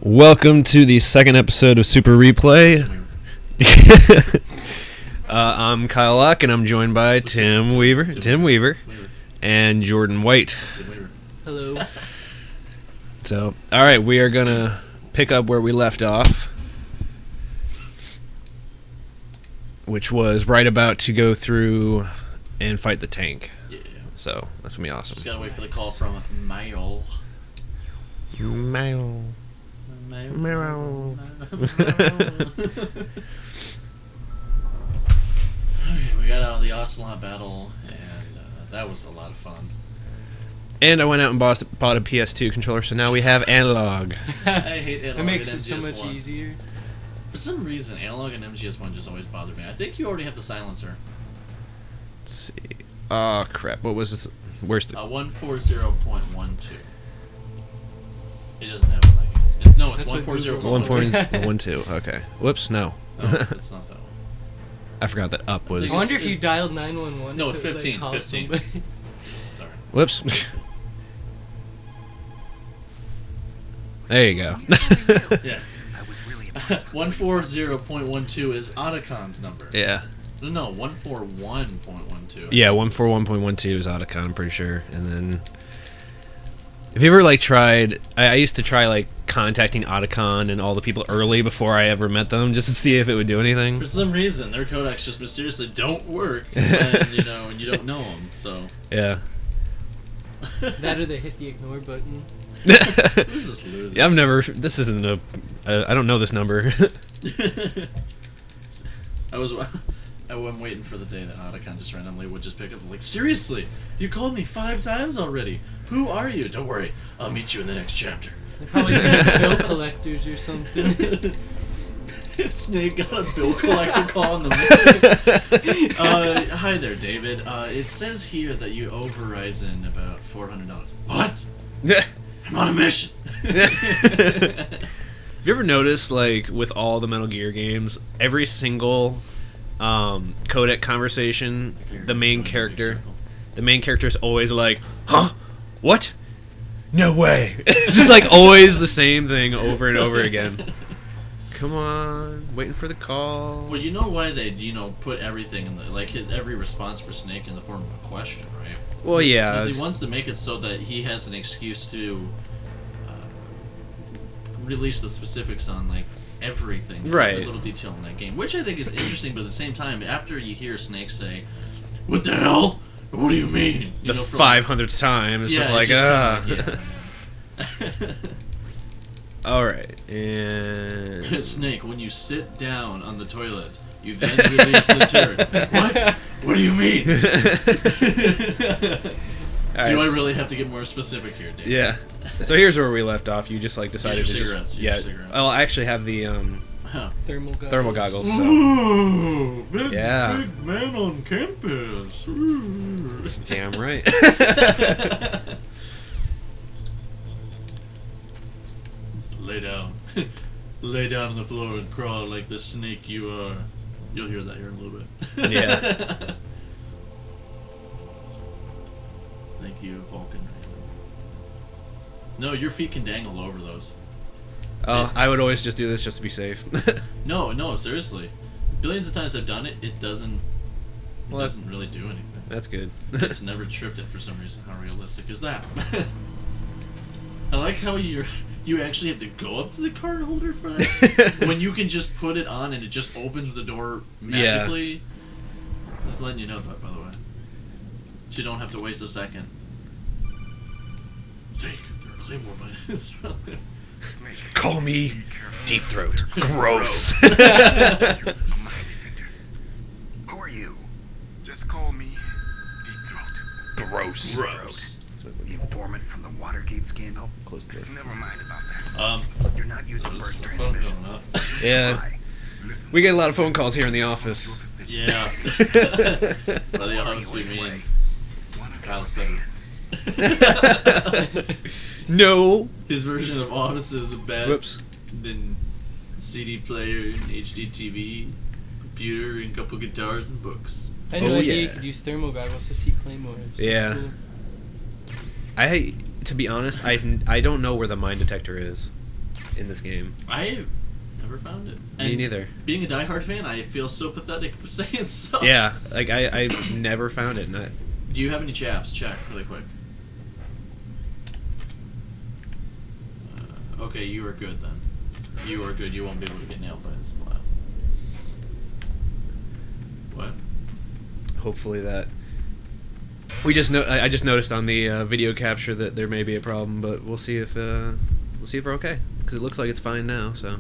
Welcome to the second episode of Super Replay. I'm Kyle Locke, and I'm joined by Tim Weaver, and Jordan White. Hello. So, all right, we are gonna pick up where we left off, which was right about to go through and fight the tank. Yeah. So that's gonna be awesome. Just gotta wait for the call from Meryl. Meryl. Okay, we got out of the Ocelot battle, and that was a lot of fun. And I went out and bought a PS2 controller, so now we have analog. I hate analog. It makes and it so much MGS1. easier. For some reason, analog and MGS1 just always bothered me. I think you already have the silencer. Let's see. Oh crap! What was this? Where's the? 140.12. It doesn't have it like it's. No, it's 140.12. 1.12. Okay. Whoops. No. No, it's not that one. I forgot that up was. I wonder if you dialed 911. No, it's to, 15. Like, 15. Sorry. Whoops. There you go. Yeah. 140.12 is Otacon's number. Yeah. No, 141.12. Yeah, 141.12 is Otacon, I'm pretty sure. And then, have you ever tried? I used to try contacting Otacon and all the people early before I ever met them, just to see if it would do anything. For some reason, their codecs just mysteriously don't work, when, and you don't know them. So Yeah. That or they hit the ignore button. Who's this loser? Yeah, I've never. This isn't a. I don't know this number. I'm waiting for the day that Otacon just randomly would just pick up seriously, you called me 5 times already. Who are you? Don't worry, I'll meet you in the next chapter. They probably think bill collectors or something. Snake got a bill collector call on the mission. Hi there, David. It says here that you owe Verizon about $400. What? I'm on a mission. Have you ever noticed, with all the Metal Gear games, every single codec conversation, the main character is always like, huh? What? No way. It's just always the same thing over and over again. Come on, waiting for the call. Well, you know why they, put everything in the, every response for Snake in the form of a question, right? Well, yeah. Because he wants to make it so that he has an excuse to release the specifics on, everything. Right. Every little detail in that game. Which I think is interesting, but at the same time, after you hear Snake say, what the hell? What do you mean? The 500th time, it's Alright, and... Snake, when you sit down on the toilet, you then release the turd. What? What do you mean? Do I really have to get more specific here, Dave? Yeah. So here's where we left off. You just decided Use to your cigarettes. Use your cigarettes. Well, I actually have the Thermal goggles. So. Ooh, big man on campus. Ooh. Damn right. Lay down. Lay down on the floor and crawl like the snake you are. You'll hear that here in a little bit. Yeah. Thank you, Vulcan. No, your feet can dangle over those. Oh, I would always just do this just to be safe. No, seriously. Billions of times I've done it, it doesn't really do anything. That's good. It's never tripped it for some reason. How realistic is that? I like how you actually have to go up to the card holder for that. When you can just put it on and it just opens the door magically. Yeah. Just letting you know that, by the way. So you don't have to waste a second. Take their claymore by this. Call me Deep Throat. Gross. Who are you? Just call me Deep Throat. Gross. The informant from the Watergate scandal. Close the door. Never mind about that. You're not using first phone transmission. going up. Yeah. We get a lot of phone calls here in the office. Yeah. By the office we mean Kyle's better. No. His version of Office is bad. Whoops. Than CD player and HD TV, computer, and a couple guitars and books. I had no idea you yeah. could use thermal goggles to see claymores. Yeah. Cool. To be honest, I don't know where the mine detector is. in this game. I never found it. Me And neither. Being a diehard fan, I feel so pathetic for saying so. Yeah, like I never found it. Not. Do you have any chaps? Check really quick. Okay, you are good then. You are good. You won't be able to get nailed by this splat. What? Hopefully that. We just I just noticed on the video capture that there may be a problem, but we'll see if we're okay, because it looks like it's fine now. So.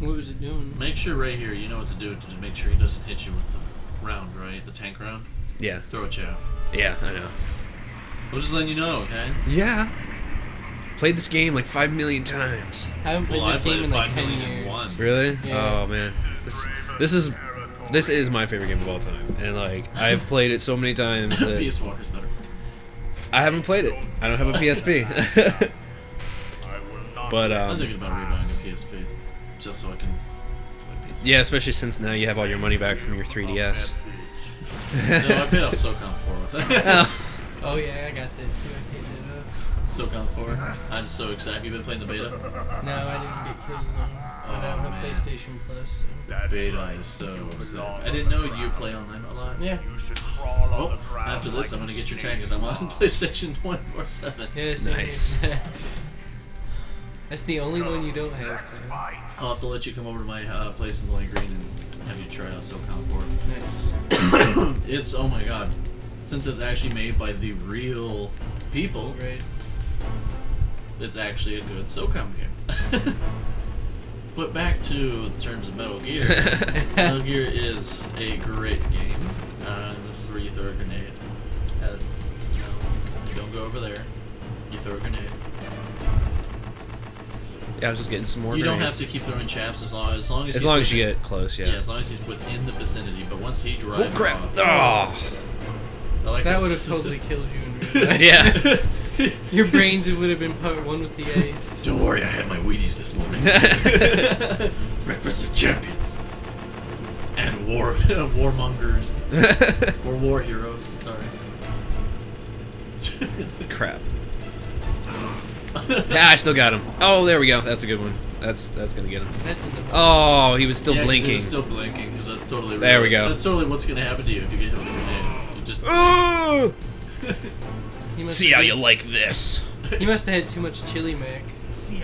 What was it doing? Make sure right here you know what to do to make sure he doesn't hit you with the round, right? The tank round. Yeah. Throw a chap. Yeah, I know. We're just letting you know, okay? Yeah. Played this game like 5 million times. I haven't played this game in like 10 years. 5,000,001. Really? Yeah. Oh man. This is my favorite game of all time, and like I've played it so many times that PS Walker's better. I haven't played it. I don't have a PSP. But I'm thinking about rebuying a PSP just so I can play PSP. yeah, especially since now you have all your money back from your 3DS. No, I paid off SOCOM 4 with it. Oh yeah, I got that too. I paid that up. SOCOM 4. I'm so excited. Have you been playing the beta? No, I didn't get Killzone. But I don't have man. PlayStation Plus. So. Beta is so sick. I didn't know you play online a lot. Yeah. Oh, after this, I'm gonna get your tag because I'm on PlayStation 24/7. Yeah, same Nice. here. That's the only one you don't have, Kyle. I'll have to let you come over to my place in Bowling Green and have you try out SOCOM 4. Nice. It's, oh my god. Since it's actually made by the real people, Right. it's actually a good SOCOM game. But back to the terms of Metal Gear. Metal Gear is a great game. This is where you throw a grenade. You don't go over there. You throw a grenade. Yeah, I was just getting some more. You don't have grenades. to keep throwing chaps as long as As he's long as you within- get close, yeah. Yeah, as long as he's within the vicinity. But once he drives Oh crap! off, Oh. I like That how would have stupid- totally killed you in real life. Yeah. Your brains would have been part one with the ace. Don't worry, I had my Wheaties this morning. Breakfast of champions. And warmongers. Or war heroes. Sorry. Crap. Yeah, I still got him. Oh, there we go. That's a good one. That's gonna get him. That's in the Oh, he was still Yeah, 'cause blinking. He was still blinking, because that's totally There we real. go. That's totally what's going to happen to you if you get hit with a grenade. You just... Oh! He must See have how been- you like this. He must have had too much chili mac. See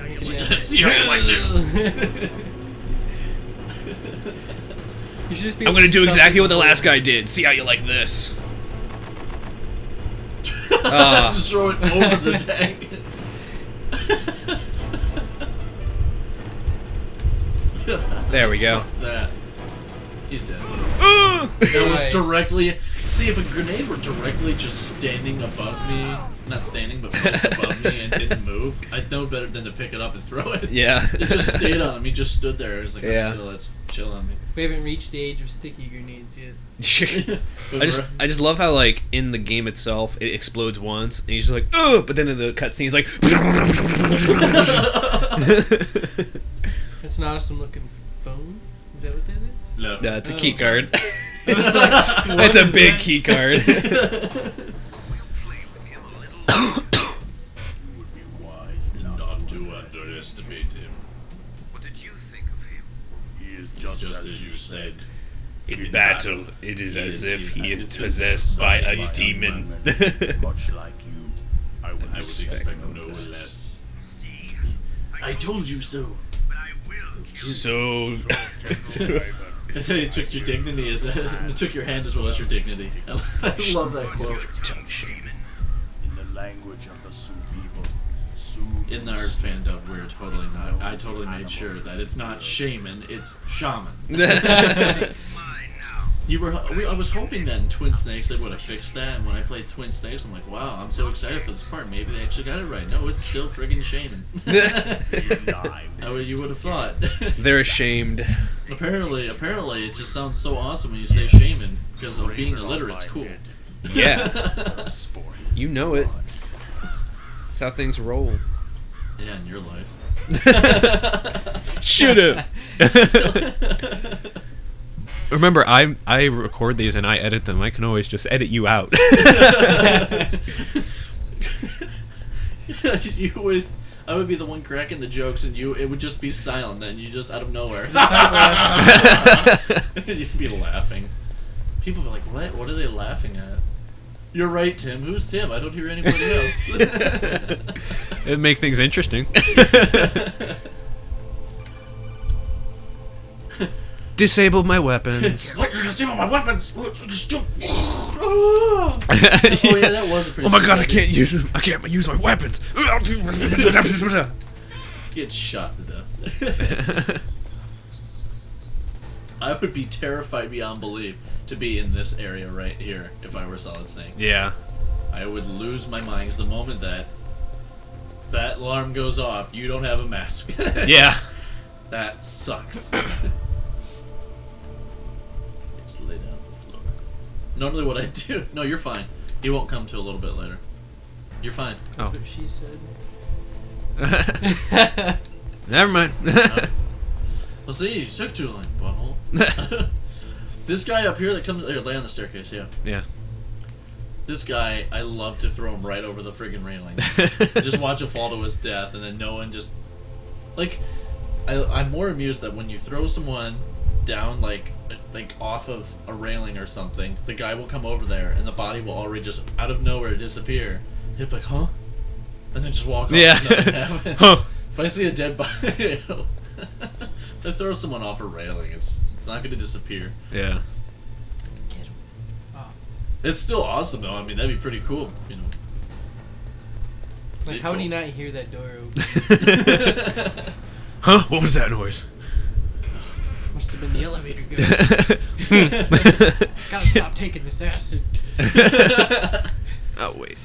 how you like this. You should just be I'm able gonna to do stuff exactly it what the with last water. guy did. See how you like this. Just throw it over the tank. There we go. Suck that. He's dead. Oh! That was Nice. directly... See, if a grenade were directly just standing above me, not standing, but just above me and didn't move, I'd know better than to pick it up and throw it. Yeah. It just stayed on him. He just stood there. It was like, Yeah. oh, let's chill on me. We haven't reached the age of sticky grenades yet. I just love how like in the game itself it explodes once and he's just like oh, but then in the cutscene he's like That's an awesome looking phone. Is that what that is? No. no, it's a Oh. key card. I was like, what It's a is big that? key card. We'll play with him a little. Would be wise not to underestimate him. What did you think of him? He is just as you said. In battle, it is as if he is possessed by a demon. Much like you, I would I would expect no less. See? I told you so. But I will kill So, It took your dignity as it took your hand as well as your dignity. I love that quote. in the language of the Sioux people. Sioux In our fan dub, we're totally not. I totally made sure that it's not shaman, it's shaman. mine now. I was hoping that in Twin Snakes they would have fixed that. And when I played Twin Snakes, I'm like, wow, I'm so excited for this part. Maybe they actually got it right. No, it's still friggin' shaman. You would have thought. they're ashamed. Apparently, it just sounds so awesome when you say shaman because of being illiterate. It's cool. Yeah, you know it. That's how things roll. Yeah, in your life. Shoot him. Remember, I record these and I edit them. I can always just edit you out. I would be the one cracking the jokes, and it would just be silent, and you just out of nowhere. You'd be laughing. People would be like, what? What are they laughing at? You're right, Tim. Who's Tim? I don't hear anybody else. It'd make things interesting. Disable my weapons. What? You disable my weapons? Oh yeah, that was a pretty. Oh my god, I can't use them. I can't use my weapons. Get shot to death. I would be terrified beyond belief to be in this area right here if I were Solid Snake. Yeah. I would lose my mind 'cause the moment that alarm goes off, you don't have a mask. Yeah. That sucks. Just lay down on the floor. Normally what I do... No, you're fine. He won't come till a little bit later. You're fine. Oh. That's what she said. Never mind. Well, see, you took too long, butthole. This guy up here that comes... Here, lay on the staircase, yeah. Yeah. This guy, I love to throw him right over the friggin' railing. Just watch him fall to his death, and then no one just... Like, I'm more amused that when you throw someone down, like off of a railing or something, the guy will come over there, and the body will already just, out of nowhere, disappear. He'll be like, huh? And then just walk off. Yeah. Huh. If I see a dead body, if I throw someone off a railing, it's not going to disappear. Yeah. Get him. Oh. It's still awesome, though. I mean, that'd be pretty cool, you know. Like, how would he not hear that door open? Huh? What was that noise? Must have been the elevator guy. Gotta stop taking this acid. Oh wait.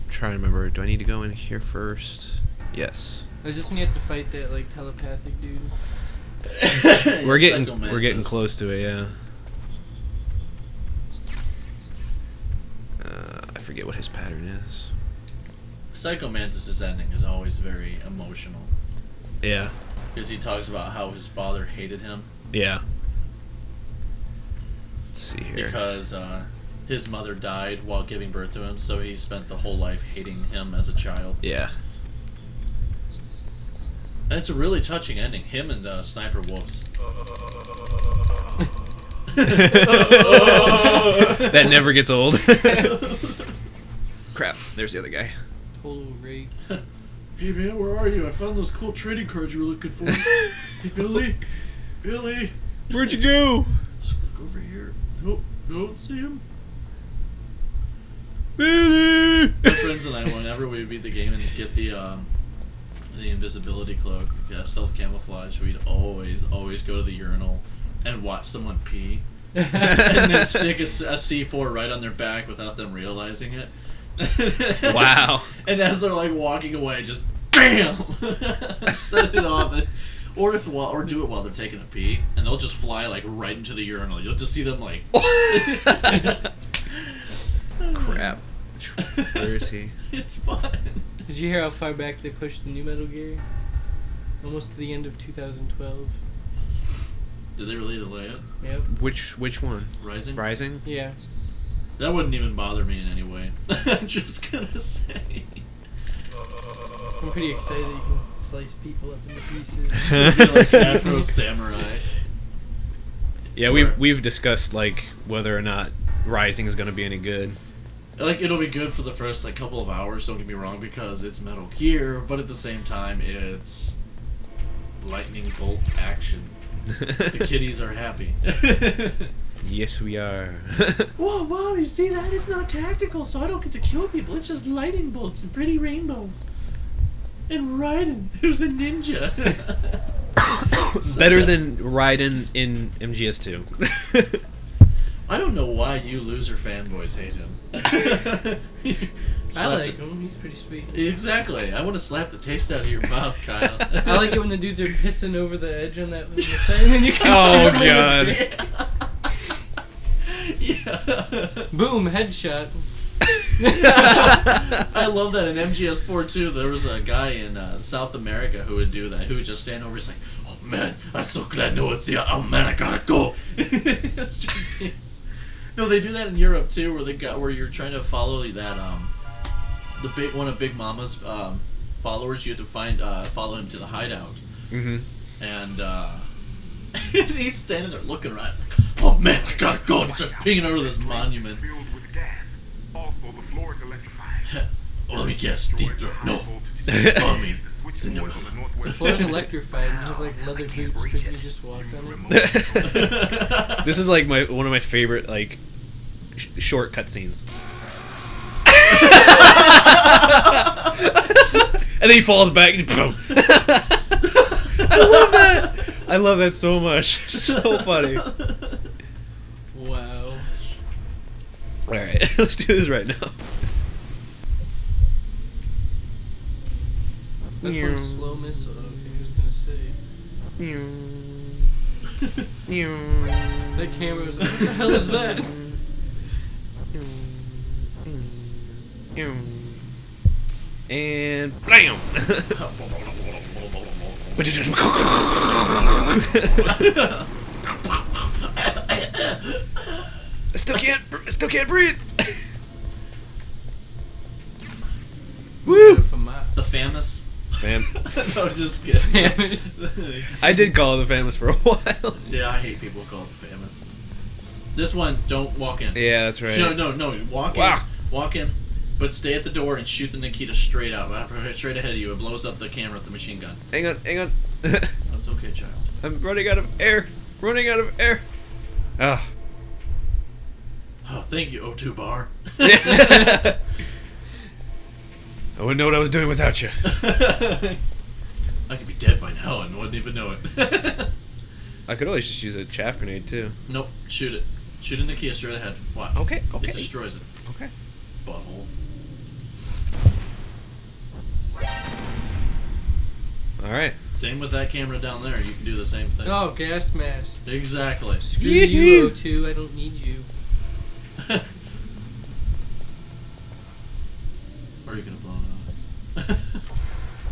Trying to remember. Do I need to go in here first? Yes. Is this when you have to fight that like telepathic dude? We're Psycho getting Mantis. close to it. Yeah. I forget what his pattern is. Psycho Mantis' ending is always very emotional. Yeah. Because he talks about how his father hated him. Yeah. Let's see here. Because his mother died while giving birth to him, so he spent the whole life hating him as a child. Yeah. And it's a really touching ending. Him and Sniper Wolves. That never gets old. Crap. There's the other guy. Total rape. Hey man, where are you? I found those cool trading cards you were looking for. Hey Billy, Billy. Where'd you go? Just look over here. Nope, don't see him. Billy. My friends and I, whenever we beat the game and get the invisibility cloak, stealth camouflage, we'd always go to the urinal and watch someone pee, and then stick a C4 right on their back without them realizing it. Wow. And as they're like walking away, just BAM! Set it off. Or do it while they're taking a pee, and they'll just fly like right into the urinal. You'll just see them like. Crap. Where is he? It's fun. Did you hear how far back they pushed the new Metal Gear? Almost to the end of 2012. Did they really delay it? Yep. Which one? Rising? Rising? Yeah. That wouldn't even bother me in any way. I'm just gonna say. I'm pretty excited that you can slice people up into pieces. Like Afro Samurai. Yeah, we've discussed like whether or not Rising is going to be any good. Like, it'll be good for the first like couple of hours, don't get me wrong, because it's Metal Gear, but at the same time it's lightning bolt action. The kiddies are happy. Yes, we are. Whoa, Mom, you see that? It's not tactical, so I don't get to kill people. It's just lightning bolts and pretty rainbows. And Raiden, who's a ninja. Better than Raiden in MGS2. I don't know why you loser fanboys hate him. I like him. He's pretty sweet. Exactly. I want to slap the taste out of your mouth, Kyle. I like it when the dudes are pissing over the edge on that side, and then you can Oh, shoot 'em in God. the dick. Yeah. Boom, headshot. I love that in MGS4 too. There was a guy in South America who would do that. Who would just stand over. He's like, "Oh man, I'm so glad no one's here. Oh man, I gotta go." No, they do that in Europe too, where you're trying to follow that one of Big Mama's followers. You have to follow him to the hideout. Mm-hmm. And he's standing there looking around. It's like, oh man, I gotta go. And he starts peeking over this monument. Filled with gas. Also, the floor is electrified. Well, let me guess. Deep throat. No. Follow me. It's in the building. The floor's electrified and you have like leather boots. Could you just walk on it? This is like one of my favorite like short cutscenes. And then he falls back. Boom. I love that. I love that so much. So funny. Wow. All right, let's do this right now. That's one slow missile. Okay, I was gonna say. That camera was like, what the hell is that? And bam! I still can't breathe. Woo! The FAMAS. No, just kidding. FAMAS. I did call it the FAMAS for a while. Yeah, I hate people who call it the FAMAS. This one, don't walk in. Yeah, that's right. No, walk in. Walk in, but stay at the door and shoot the Nikita straight out, straight ahead of you. It blows up the camera with the machine gun. Hang on. That's okay, child. I'm running out of air. Ah. Oh, thank you, O2 bar. I wouldn't know what I was doing without you. I could be dead by now and wouldn't even know it. I could always just use a chaff grenade too. Nope, shoot it. Shoot a Nikita straight ahead. Watch. Okay. It destroys it. Okay. Butthole. All right. Same with that camera down there. You can do the same thing. Oh, gas mask. Exactly. Screw you, O2. I don't need you. Or are you gonna blow it off?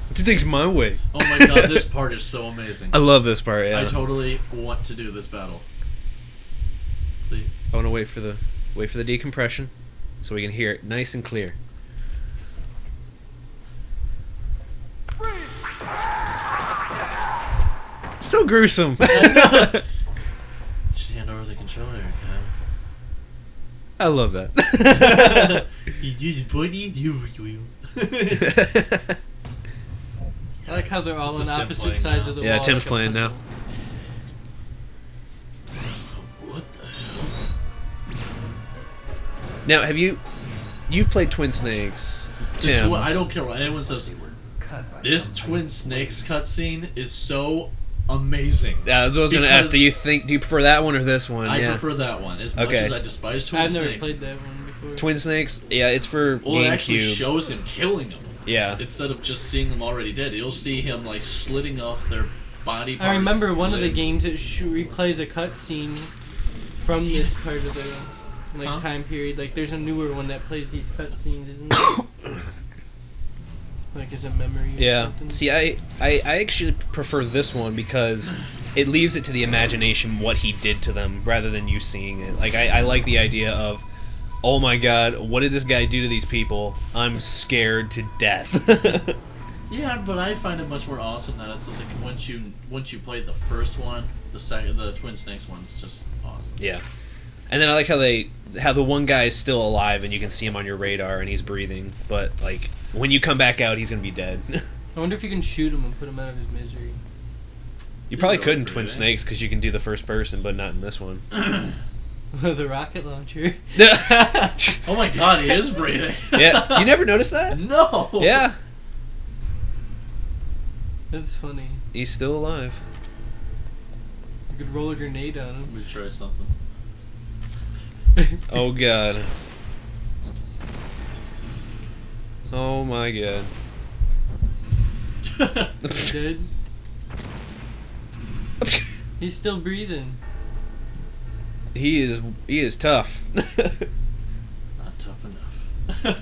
It takes my way. Oh my god, this part is so amazing. I love this part. Yeah. I totally want to do this battle. Please. I want to wait for the decompression, so we can hear it nice and clear. So gruesome. Just hand over the controller, Kyle. I love that. I like how they're all This on is Tim opposite playing sides now. of the Yeah, wall. Tim's like a playing now. puzzle. What the hell? Now, you've played Twin Snakes, Tim? I don't care what anyone says. This Twin Snakes cutscene is so amazing. Yeah, that's what I was going to ask. Because Do you prefer that one or this one? I yeah. prefer that one as much Okay. as I despise Twin I've Snakes. never played that one before. Twin Snakes? Yeah, it's for Well, it actually GameCube. shows him killing them. Yeah. Instead of just seeing them already dead, you'll see him like slitting off their body parts. I remember one of the limbs. games that replays a cutscene from this part of the Huh? time period. Like, there's a newer one that plays these cutscenes, isn't there? Like, as a memory. Or Yeah. something. See, I actually prefer this one because it leaves it to the imagination what he did to them rather than you seeing it. Like, I like the idea of, oh my god, what did this guy do to these people? I'm scared to death. Yeah, but I find it much more awesome that it's just like once you played the first one, the Twin Snakes one's just awesome. Yeah. And then I like how the one guy is still alive and you can see him on your radar and he's breathing, but like when you come back out, he's gonna be dead. I wonder if you can shoot him and put him out of his misery. You probably really could in Twin breathing. Snakes because you can do the first person, but not in this one. The rocket launcher. Oh my god, he is breathing. Yeah, you never noticed that? No. Yeah, That's funny. he's still alive. You could roll a grenade on him. Let me try something. Oh god. Oh my god. He's dead. He's still breathing. He is tough. Not tough enough.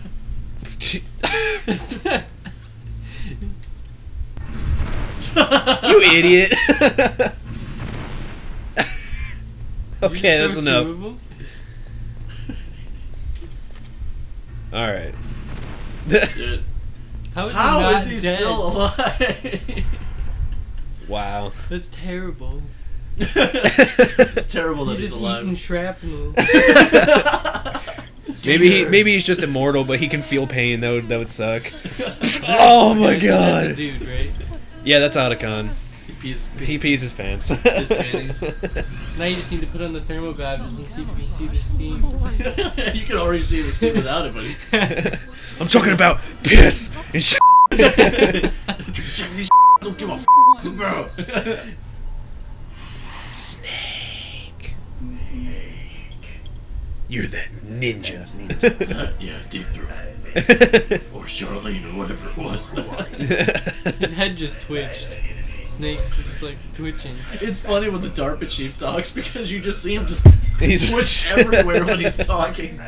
You idiot. Okay, You that's just throw enough. two of 'em? Alright. Dude, How is how he not is he dead? still alive? Wow. That's terrible. It's terrible that He's he's just alive. eating shrapnel. Maybe he's just immortal, but he can feel pain. That would suck. Oh my So that's a god. dude, right? Yeah, that's Otacon. He He pees his pants. His panties. Now you just need to put on the thermal goggles and see if you can see the steam. You can already see the steam without it, buddy. I'm talking about piss and shit. These don't give a f about. Snake. You're that ninja. Yeah, deep throat. Or Charlene, or whatever it was. His head just twitched. Snakes were just like twitching. It's funny when the DARPA chief talks because you just see him just He's twitch everywhere when he's talking.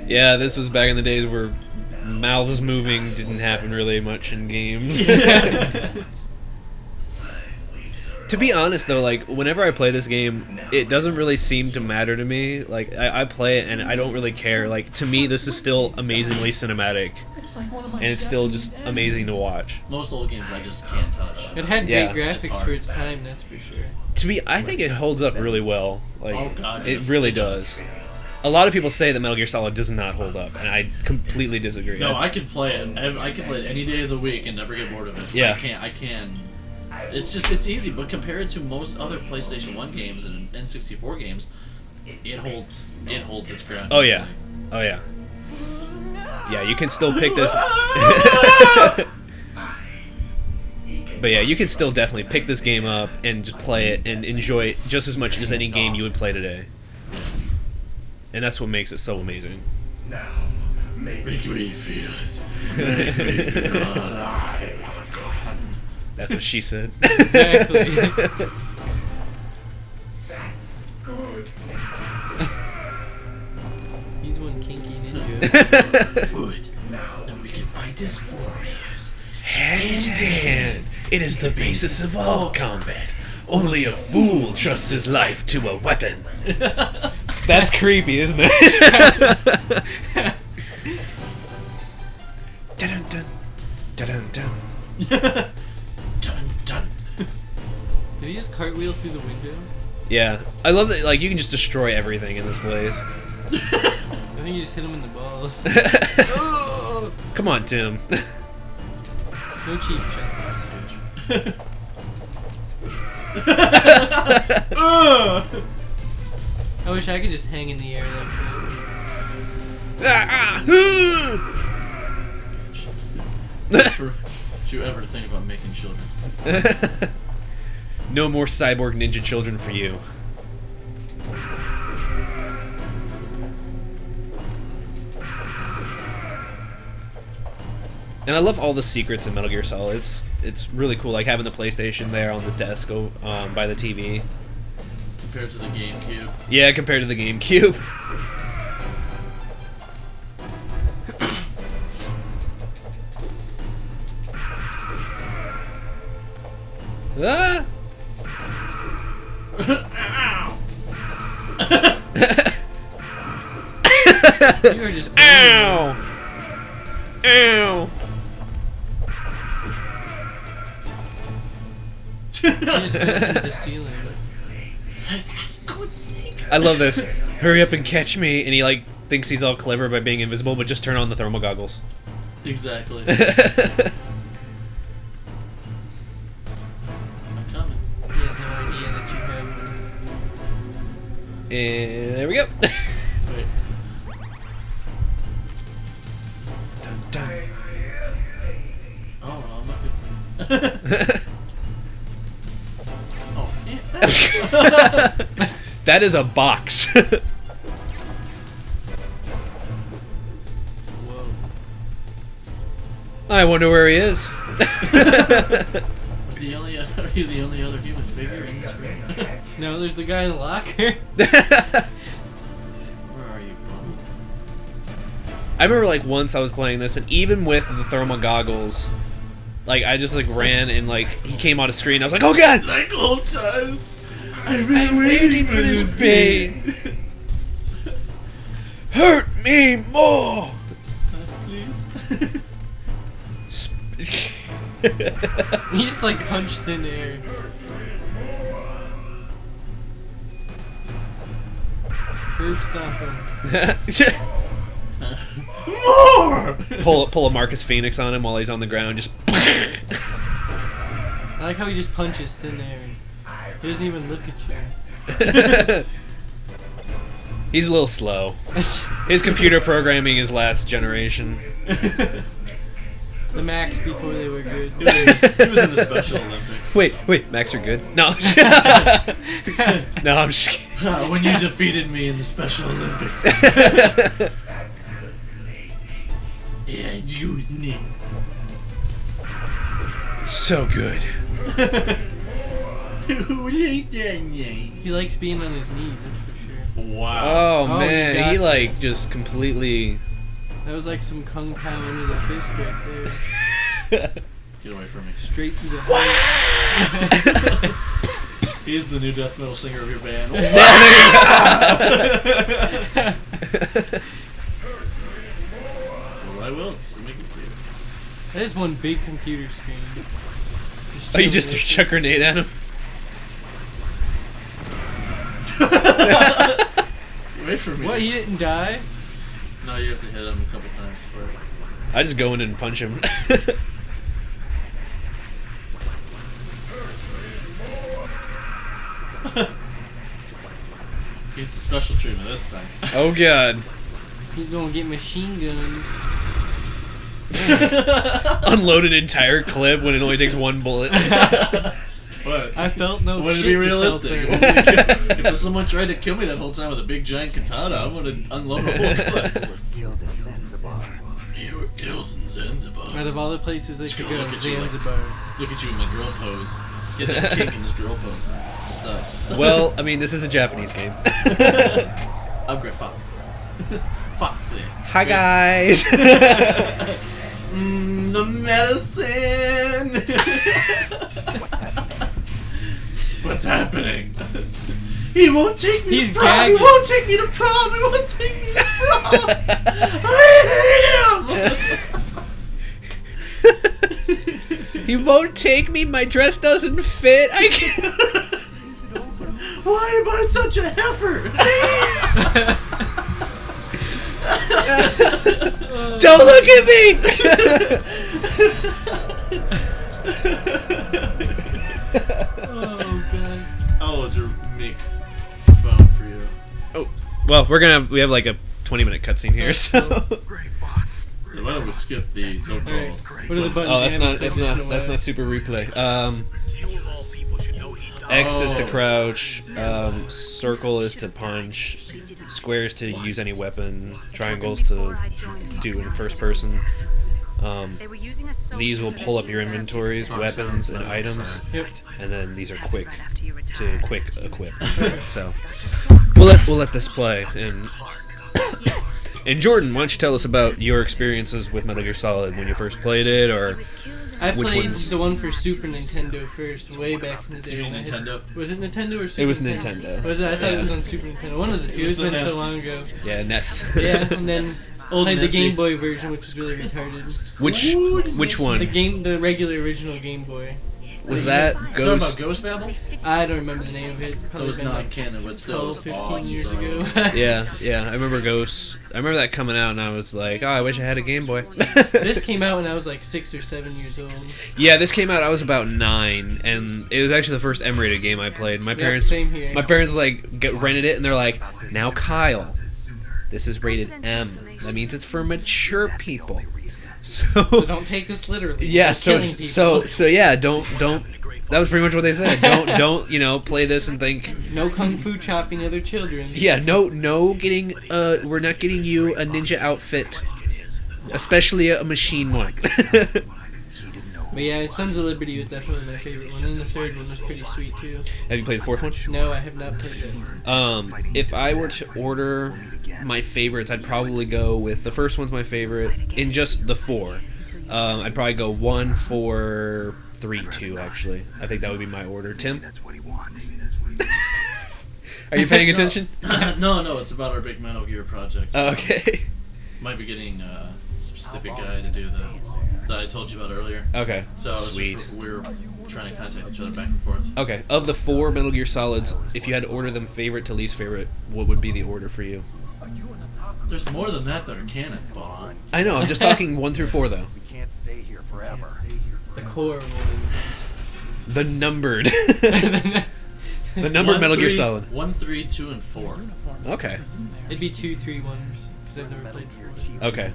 Yeah, this was back in the days where mouths moving didn't happen really much in games. To be honest though, like whenever I play this game, it doesn't really seem to matter to me. Like I play it and I don't really care. Like to me, this is still amazingly cinematic, and it's still just amazing to watch. Most old games I just can't touch. It had Yeah. great It's graphics hard. for its time, that's for sure. To me, I think it holds up really well. Like Oh, God, it yes. really does. A lot of people say that Metal Gear Solid does not hold up, and I completely disagree. No, I could play it. I could play it any day of the week and never get bored of it. Yeah. I can. It's easy, but compared to most other PlayStation 1 games and N64 games, it holds its ground. Oh yeah, oh yeah. Yeah, you can still pick this. But yeah, you can still definitely pick this game up and just play it and enjoy it just as much as any game you would play today. And that's what makes it so amazing. Now, Make me feel it. That's what she said. Exactly. He's one kinky ninja. Good. Now we can fight as warriors. Hand to hand, it is the basis of all combat. Only a fool trusts his life to a weapon. That's creepy, isn't it? Dun dun dun dun. Dun dun. Did he just cartwheel through the window? Yeah, I love that. Like you can just destroy everything in this place. I think you just hit him in the balls. Oh! Come on, Tim. No cheap shots. I wish I could just hang in the air like that. Did you ever think about making children? No more cyborg ninja children for you. And I love all the secrets in Metal Gear Solid. It's really cool, like having the PlayStation there on the desk by the TV. Compared to the GameCube. Yeah, compared to the GameCube. Ah! You are just Ow! Ow! You just opened the ceiling. That's good thing. I love this. Hurry up and catch me, and he like thinks he's all clever by being invisible, but just turn on the thermal goggles. Exactly. I'm coming. He has no idea that you have one. And there we go. Wait. Dun, dun. Oh, I'm not good. Oh, yeah. That is a box. Whoa. I wonder where he is. Are you the only other human figure in this room? No, there's the guy in the locker. Where are you, bum? I remember like once I was playing this, and even with the thermal goggles, like I just like ran and like he came on a screen. I was like, oh god! Like old times. I've I'm waiting for this pain. Hurt me more. Please. He just like punched thin air. Curb stop him. More! pull a Marcus Phoenix on him while he's on the ground. Just. I like how he just punches thin air. He doesn't even look at you. He's a little slow. His computer programming is last generation. The Max before they were good. He was in the Special Olympics. Wait, Max are good? No. No, I'm just kidding. When you defeated me in the Special Olympics. Yeah, you need. So good. He likes being on his knees, that's for sure. Wow. Oh, Oh, man, you he got like just completely. That was like some Kung Pao into the fist right there. Get away from me. Straight through the heart. He's the new death metal singer of your band. Well, I will. Make it clear. That is one big computer screen. Oh, you just threw chuck a grenade at him? Away from me. What, he didn't die? No, you have to hit him a couple times. I swear. I just go in and punch him. Gets the special treatment this time. Oh god. He's gonna get machine gunned. Unload an entire clip when it only takes one bullet. What? I felt no Would it shit. be You realistic? felt there. If someone tried to kill me that whole time with a big giant katana, I'm gonna unload a whole clip. You were killed in Zanzibar. Out of all the places they Just could gonna go, look at you like- Zanzibar. Look at you in my girl pose. Get that kick in this girl pose. What's up? Well, I mean, this is a Japanese game. Upgrade Fox. Foxy. Hi guys. The medicine. What's happening? He won't take me He's to prom. He gagging. won't take me to prom. He won't take me to prom. I hate him. He won't take me. My dress doesn't fit. I can't. Why am I such a heifer? Don't look at me. Oh god. How old your make phone for you? Oh, well, we have like a 20-minute cutscene here. So. Why don't we skip the so-called? Alright. What are the buttons? Oh, you haven't that's positioned not away? super replay. X is to crouch. Circle is to punch. Square is to use any weapon. Triangles to do in first person. These will pull up your inventories, weapons, and items. Yep. And then these are quick to quick equip. So we'll let this play. And Jordan, why don't you tell us about your experiences with Metal Gear Solid when you first played it, or I which played ones? the one for Super Nintendo first, way back in the day. Super and I had- Nintendo? Was it Nintendo or Super It was Nintendo? Nintendo. Was it? I thought Yeah. it was on Super Nintendo. One of the two. It was It's the been so NES. long ago. Yeah, NES. Yeah, and then Old played the Nessie. Game Boy version, which was really retarded. which one The regular original Game Boy. was that? Talking about Ghost. Ghost Babel? I don't remember the name of it. It's So probably it's been not like canon, but still 12, it's 15 years awesome. ago. Yeah. I remember Ghost. I remember that coming out, and I was like, oh, I wish I had a Game Boy. This came out when I was like 6 or 7 years old. Yeah, this came out. I was about 9, and it was actually the first M-rated game I played. My parents, same here. my parents rented it, and they're like, "Now, Kyle, this is rated M. That means it's for mature people." So don't take this literally. Yeah, You're so killing people. yeah, don't. That was pretty much what they said. Don't play this and think. No kung fu chopping other children. Yeah, no getting. We're not getting you a ninja outfit, especially a machine one. But yeah, Sons of Liberty was definitely my favorite one, and the third one was pretty sweet too. Have you played the fourth one? No, I have not played that. If I were to order my favorites, I'd probably go with the first one's my favorite in just the 4. I'd probably go 1, 4, 3, 2. Actually, I think that would be my order. Tim, are you paying attention? No, it's about our big Metal Gear project. Oh, okay. Might be getting a specific guy to do the that I told you about earlier. Okay. So it was Sweet. just, we were trying to contact each other back and forth. Okay. Of the 4 Metal Gear Solids, if you had to order them favorite to least favorite, what would be the order for you? There's more than that are canon, Bob. I know. I'm just talking 1 through 4 though. We can't stay here forever. The core ones. The numbered. The numbered Metal Gear Solid. 1, 3, 2, and 4. Okay. It'd be 2, 3, 1s because I've never played 4. Okay.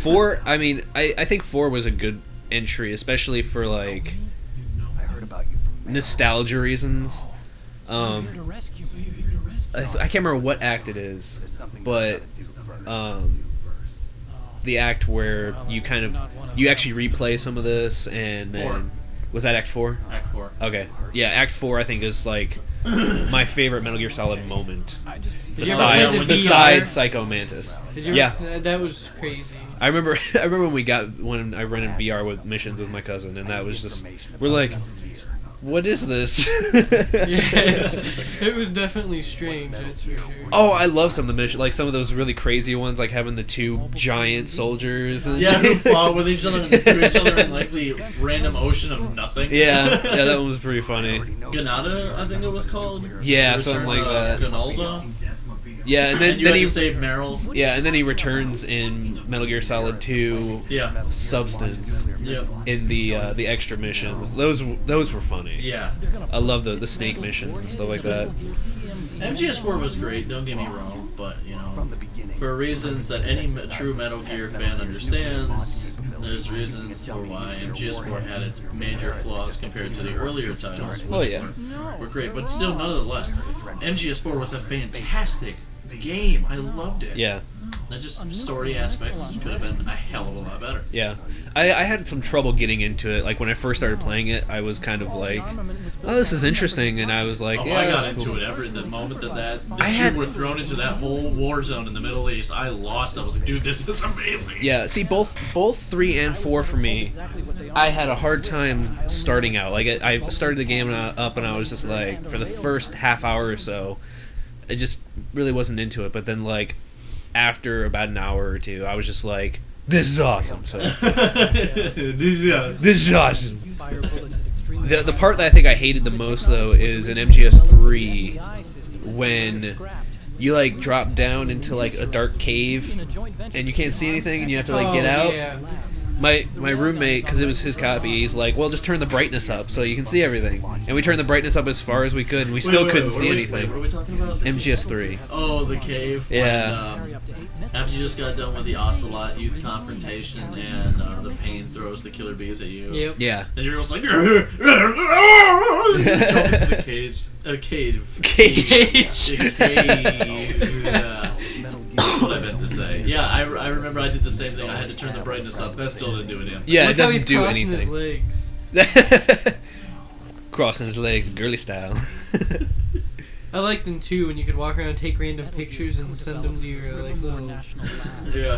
4. I mean, I think 4 was a good entry, especially for like I heard about you from Meryl. nostalgia reasons. I can't remember what act it is, There's something but we gotta do first. the act where you actually replay some of this, and then 4. was that Act 4? Act 4. Okay, yeah, Act 4 I think is like my favorite Metal Gear Solid moment. Did you ever play the VR? Besides Psycho Mantis. Did you Yeah. ever, that was crazy. I remember when I rented VR with missions with my cousin, and that was just, we're like, what is this? It was definitely strange, that's for sure. Oh, I love some of the missions, like some of those really crazy ones, like having the 2 giant soldiers. And Yeah, who fought with each other and threw each other in like the random ocean of nothing. yeah, that one was pretty funny. Ganada, I think it was called. Yeah, The something Return like of that. Ganalda. Yeah, and then, And you then had he to save Meryl. yeah, and then he returns in Metal Gear Solid 2 Yeah. Substance Yeah. in the extra missions. Those were funny. Yeah. I love the snake missions and stuff like that. MGS4 was great, don't get me wrong, but, you know, for reasons that any true Metal Gear fan understands, there's reasons for why MGS4 had its major flaws compared to the earlier titles, which Oh, yeah. were great, but still, nonetheless, MGS4 was a fantastic game. I loved it. Yeah. That just story aspect could have been a hell of a lot better. Yeah, I had some trouble getting into it. Like when I first started playing it, I was kind of like, "Oh, this is interesting," and I was like, Oh, "Yeah, I got that's into cool." it the moment that I had- you were thrown into that whole war zone in the Middle East. I lost. I was like, dude, this is amazing. Yeah, see, both 3 and 4 for me, I had a hard time starting out. Like I started the game up, and I was just like, for the first half hour or so, I just really wasn't into it. But then like after about an hour or 2, I was just like, "This is awesome!" So this is awesome. The part that I think I hated the most though is in MGS3 when you like drop down into like a dark cave and you can't see anything and you have to like get out. Yeah. My roommate, because it was his copy, he's like, "Well, just turn the brightness up so you can see everything." And we turned the brightness up as far as we could, and we still couldn't see anything. What are we talking about? MGS3. Oh, the cave. Yeah. When, after you just got done with the Ocelot youth confrontation and the pain throws the killer bees at you. Yep. Yeah. And you're just like, you just jump into the cage. Cage. Yeah. That's what I meant to say. Yeah, I remember I did the same thing. I had to turn the brightness up. That still didn't do it. Yeah, Look it how he's doesn't do crossing anything. his legs. Crossing his legs, girly style. I liked them too when you could walk around and take random pictures and send them to your like little Yeah.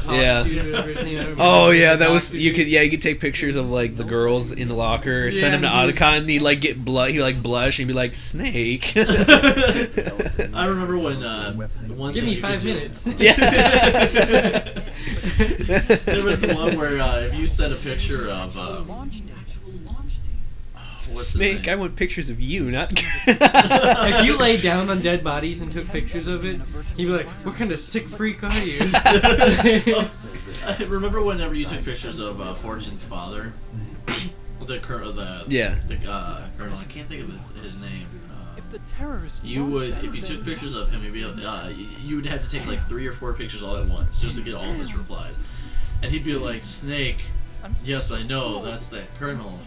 top Yeah. dude, whatever his name, I don't remember. Oh yeah, The that was doctor you dude. could take pictures of like the girls in the locker, send them to Yeah, he was- Otacon, and he'd like get blood, he'd like blush, and he'd be like, "Snake." I remember when one Give thing me you 5 could do- minutes. There was one where if you sent a picture of what's his Snake, I name? want pictures of you, not. If you lay down on dead bodies and took pictures of it, he'd be like, "What kind of sick freak are you?" I remember whenever you took pictures of Fortune's father, the colonel. Yeah. The colonel. I can't think of his name. You would, if you took pictures of him, you would have to take like 3 or 4 pictures all at once just to get all of his replies. And he'd be like, "Snake, yes, I know, that's that colonel."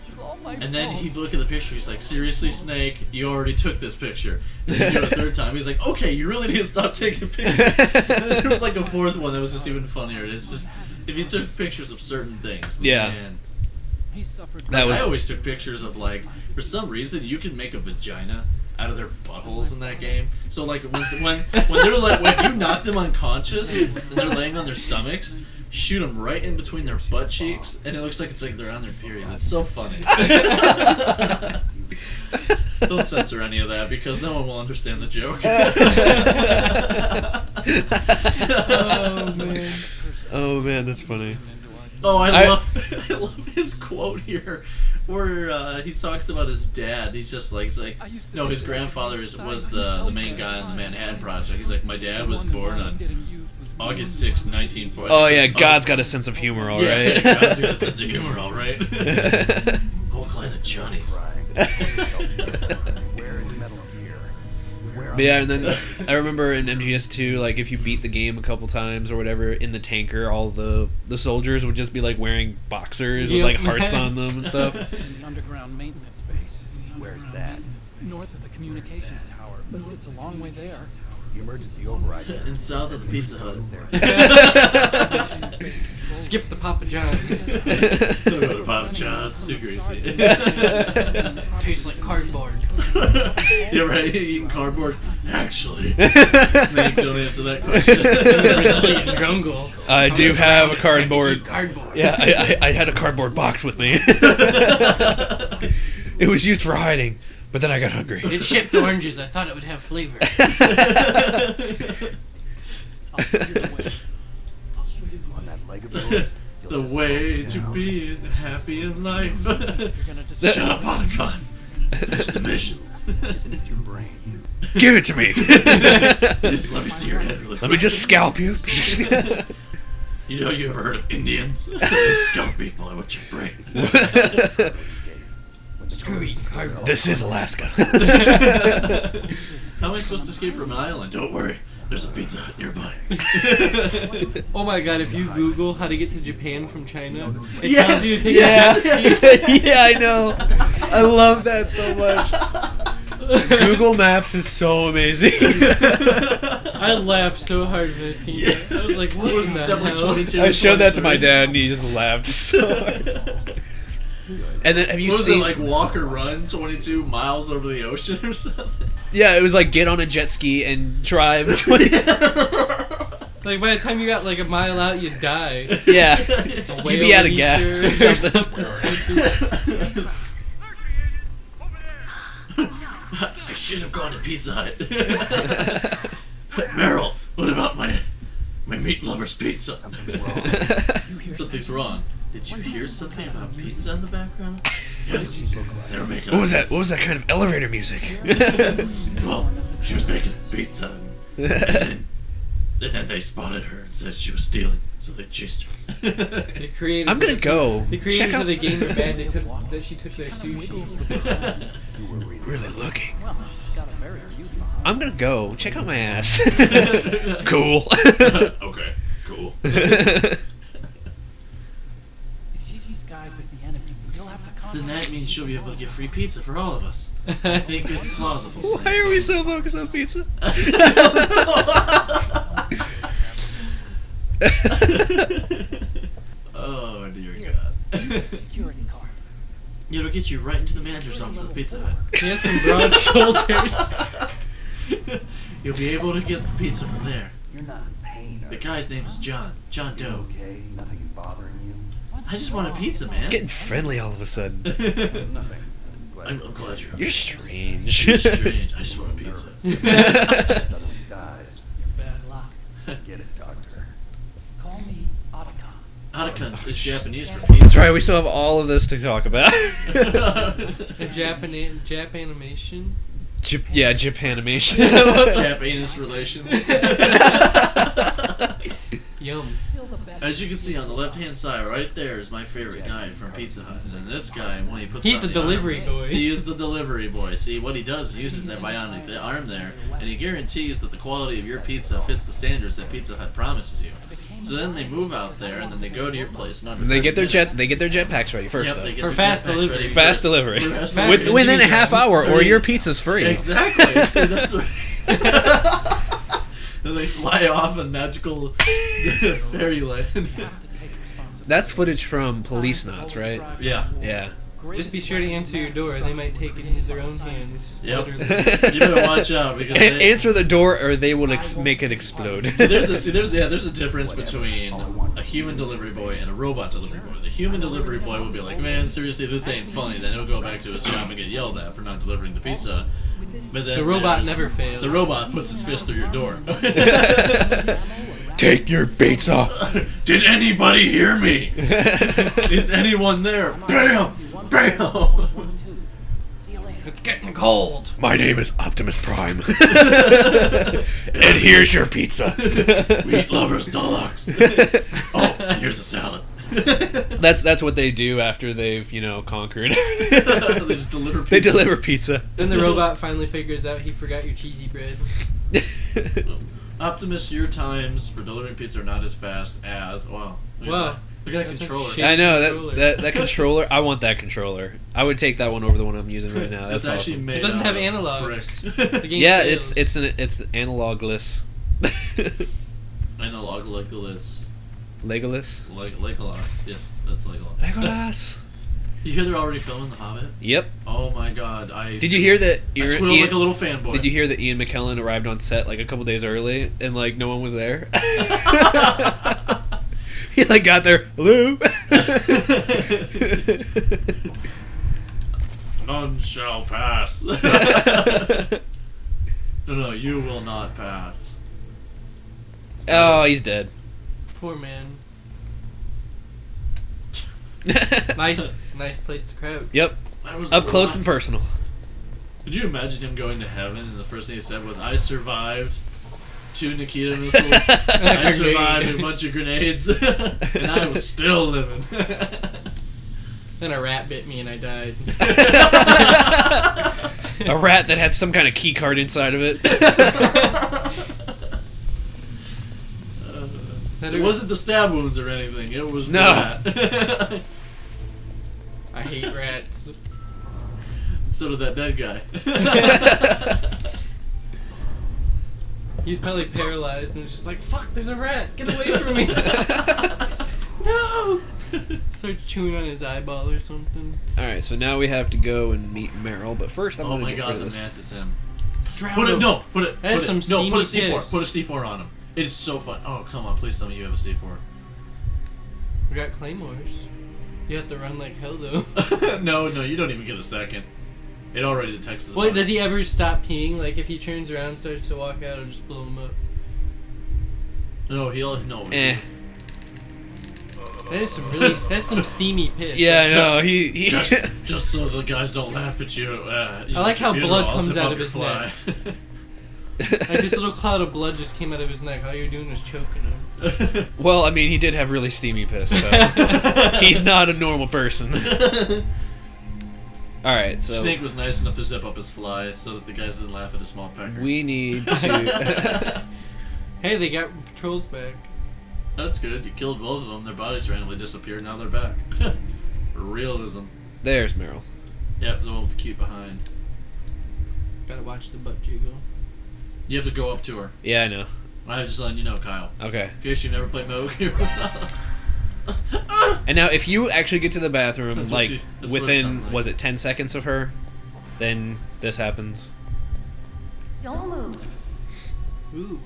And then he'd look at the picture, he's like, "Seriously, Snake, you already took this picture." And then he'd do it a 3rd time, he's like, "Okay, you really need to stop taking pictures." And then there was like a 4th one that was just even funnier. It's just, if you took pictures of certain things, Yeah. man. That was. I always took pictures of like, for some reason, you can make a vagina out of their buttholes in that game. So like when they're like, when you knock them unconscious and they're laying on their stomachs, shoot them right in between their butt cheeks, and it looks like it's like they're on their period. It's so funny. Don't censor any of that because no one will understand the joke. Oh man. Oh man, that's funny. Oh, I love his quote here, where he talks about his dad. He's just like, no, his grandfather was the main guy on the Manhattan Project. He's like, my dad was born on August 6, 1940. Oh yeah, God's got a sense of humor, all right. Yeah, God's got a sense of humor, all right. Whole clan of Johnnies. Where is Metal Gear? But yeah, and then I remember in MGS2, like if you beat the game a couple times or whatever, in the tanker, all the soldiers would just be like wearing boxers with like hearts on them and stuff. In the underground maintenance base. Where's that? North of the communications tower, but it's a long way there. The emergency override. And south of the Pizza Hut. Skip the Papa John's. Don't go to Papa John's. Too greasy. Tastes like cardboard. You're right. Eating cardboard. Actually, Snake, don't answer that question. Jungle. I do have a cardboard. Cardboard. Yeah, I had a cardboard box with me. It was used for hiding, but then I got hungry. It shipped oranges. I thought it would have flavor. On that leg of yours. The way to be happy in life. Shut up, Otacon. Finish the mission. Isn't it your brain? Give it to me. Just let me see your head really quick. Let me just scalp you. You know, you ever heard of Indians? They scalp people. I want your brain. Screw eating cardboard. This is Alaska. How am I supposed to escape from an island? Don't worry. There's a Pizza Hut nearby. Oh my god, if you Google how to get to Japan from China, it Yes! tells you to take a jet ski. Yeah, I know. I love that so much. Google Maps is so amazing. I laughed so hard when I seen it. I was like, what in Step the like hell? 22, I showed that to my 23. dad, and he just laughed so hard. And then have you What was seen? it, like walk or run 22 miles over the ocean or something? Yeah, it was like get on a jet ski and drive 22. Like by the time you got like a mile out, you died. Yeah, A you'd whale be out of would eat gas you or or something. something. I should have gone to Pizza Hut. Meryl, what about my meat lover's pizza? Something's wrong. Did you hear something about pizza in the background? Yes, they were making. What was that? What was that kind of elevator music? Well, she was making pizza, and then they spotted her and said she was stealing, so they chased her. The creators I'm gonna of go. The Check creators out. of the game are mad that she took their sushi. Really looking. Well, she's got a very cute mom. I'm gonna go. Check out my ass. Cool. Okay, cool. If she disguised as the enemy, you'll have to contact Then that means she'll be able to get free pizza for all of us. I think it's plausible. Why are we so focused on pizza? Oh dear God. security card. It'll get you right into the manager's office at Pizza Hut. She has some broad shoulders. You'll be able to get the pizza from there. You're not in pain. The guy's name is John Doe. Okay, nothing bothering you. I just want a pizza, man. Getting friendly all of a sudden. Nothing. I'm glad you're. You're strange. You're strange. I just want a pizza. Suddenly dies. Bad luck. Get it, doctor. Call me Otacon. Otacon is Japanese for pizza. That's right. We still have all of this to talk about. A Jap animation. Yeah, Japanimation. Japanese relations. Yum. Still the best. As you can see on the left-hand side, right there is my favorite guy from Pizza Hut. And then this guy, when he puts He's on the delivery arm, boy. He is the delivery boy. See, what he does is he uses that bionic arm there, and he guarantees that the quality of your pizza fits the standards that Pizza Hut promises you. So then they move out there, and then they go to your place. In under They 30 get their minutes. They get their jetpacks ready first. Yep, though. they get For their fast jetpacks delivery. ready Fast for- delivery. for fast Fast delivery. Within a half hour, or Right. your pizza's free. Exactly. See, that's what. Then they fly off in magical fairyland. You have to take responsibility. That's footage from Police Knots, right? Yeah. Yeah. Just be sure to answer your door. They might take it into their own hands. Yep. Literally. You better watch out because they, Answer the door, or they will make it explode. there's a difference between a human delivery boy and a robot delivery boy. The human delivery boy will be like, man, seriously, this ain't funny. Then he'll go back to his shop and get yelled at for not delivering the pizza. But then The robot there's- never fails. The robot puts his fist through your door. Take your pizza. Did anybody hear me? Is anyone there? Bam! Bam! It's getting cold. My name is Optimus Prime. And here's your pizza. Meat lovers deluxe. Oh, here's a salad. That's what they do after they've, conquered. They just deliver pizza. They deliver pizza. Then the robot finally figures out he forgot your cheesy bread. Optimus, your times for delivering pizza are not as fast as... Wow. Wow. Look at that That's a controller. shit. I know Controller. that controller. I want that controller. I would take that one over the one I'm using right now. That's It's actually awesome. made It doesn't out have of analogs. bricks. The game Yeah, fails. it's analogless. Analogless. Legolas. Legolas. Yes, that's Legolas. Legolas. You hear they're already filming The Hobbit? Yep. Oh my god. Did you hear that? I squealed like a little fanboy. Did you hear that Ian McKellen arrived on set like a couple days early and like no one was there? He like got there. Hello. None shall pass. No, you will not pass. Oh, he's dead. Poor man. Nice place to crouch. Yep. That was Up a close lot. and personal. Could you imagine him going to heaven and the first thing he said was, "I survived 2 Nikita missiles. I survived a bunch of grenades, and I was still living." Then a rat bit me and I died. A rat that had some kind of key card inside of it. It wasn't the stab wounds or anything. It was No. that. I hate rats. So did that dead guy. He's probably paralyzed and was just like, fuck, there's a rat! Get away from me! No! Starts chewing on his eyeball or something. Alright, so now we have to go and meet Meryl, but first I'm Oh gonna my get god, rid of the this. Mantis him. Drown Put it, him. no, put it, That's put some it, no, put a steamy C4, piss. put a C4 on him. It is so fun. Oh, come on, please tell me you have a C4. We got claymores. You have to run like hell though. No, you don't even get a second. It already detects this. Wait, does he ever stop peeing? Like if he turns around and starts to walk out, it'll just blow him up. No, no. Eh. That's some steamy piss. Yeah, I know. He just so the guys don't laugh at you. I like how blood comes out of his neck. Like this little cloud of blood just came out of his neck. All you're doing is choking him. Well, I mean, he did have really steamy piss, so he's not a normal person. Alright, so Snake was nice enough to zip up his fly so that the guys didn't laugh at a small pecker. we need to... Hey, they got patrols back. That's good. You killed both of them. Their bodies randomly disappeared. Now they're back. Realism. There's Meryl. Yep, the one with the cute behind. Gotta watch the butt jiggle. You have to go up to her. Yeah, I know. I'm just letting you know, Kyle. Okay. In case you never played Metal Gear. And now, if you actually get to the bathroom, That's what like, that's what it within, sounded like. was it 10 seconds of her, then this happens. Don't move. Ooh.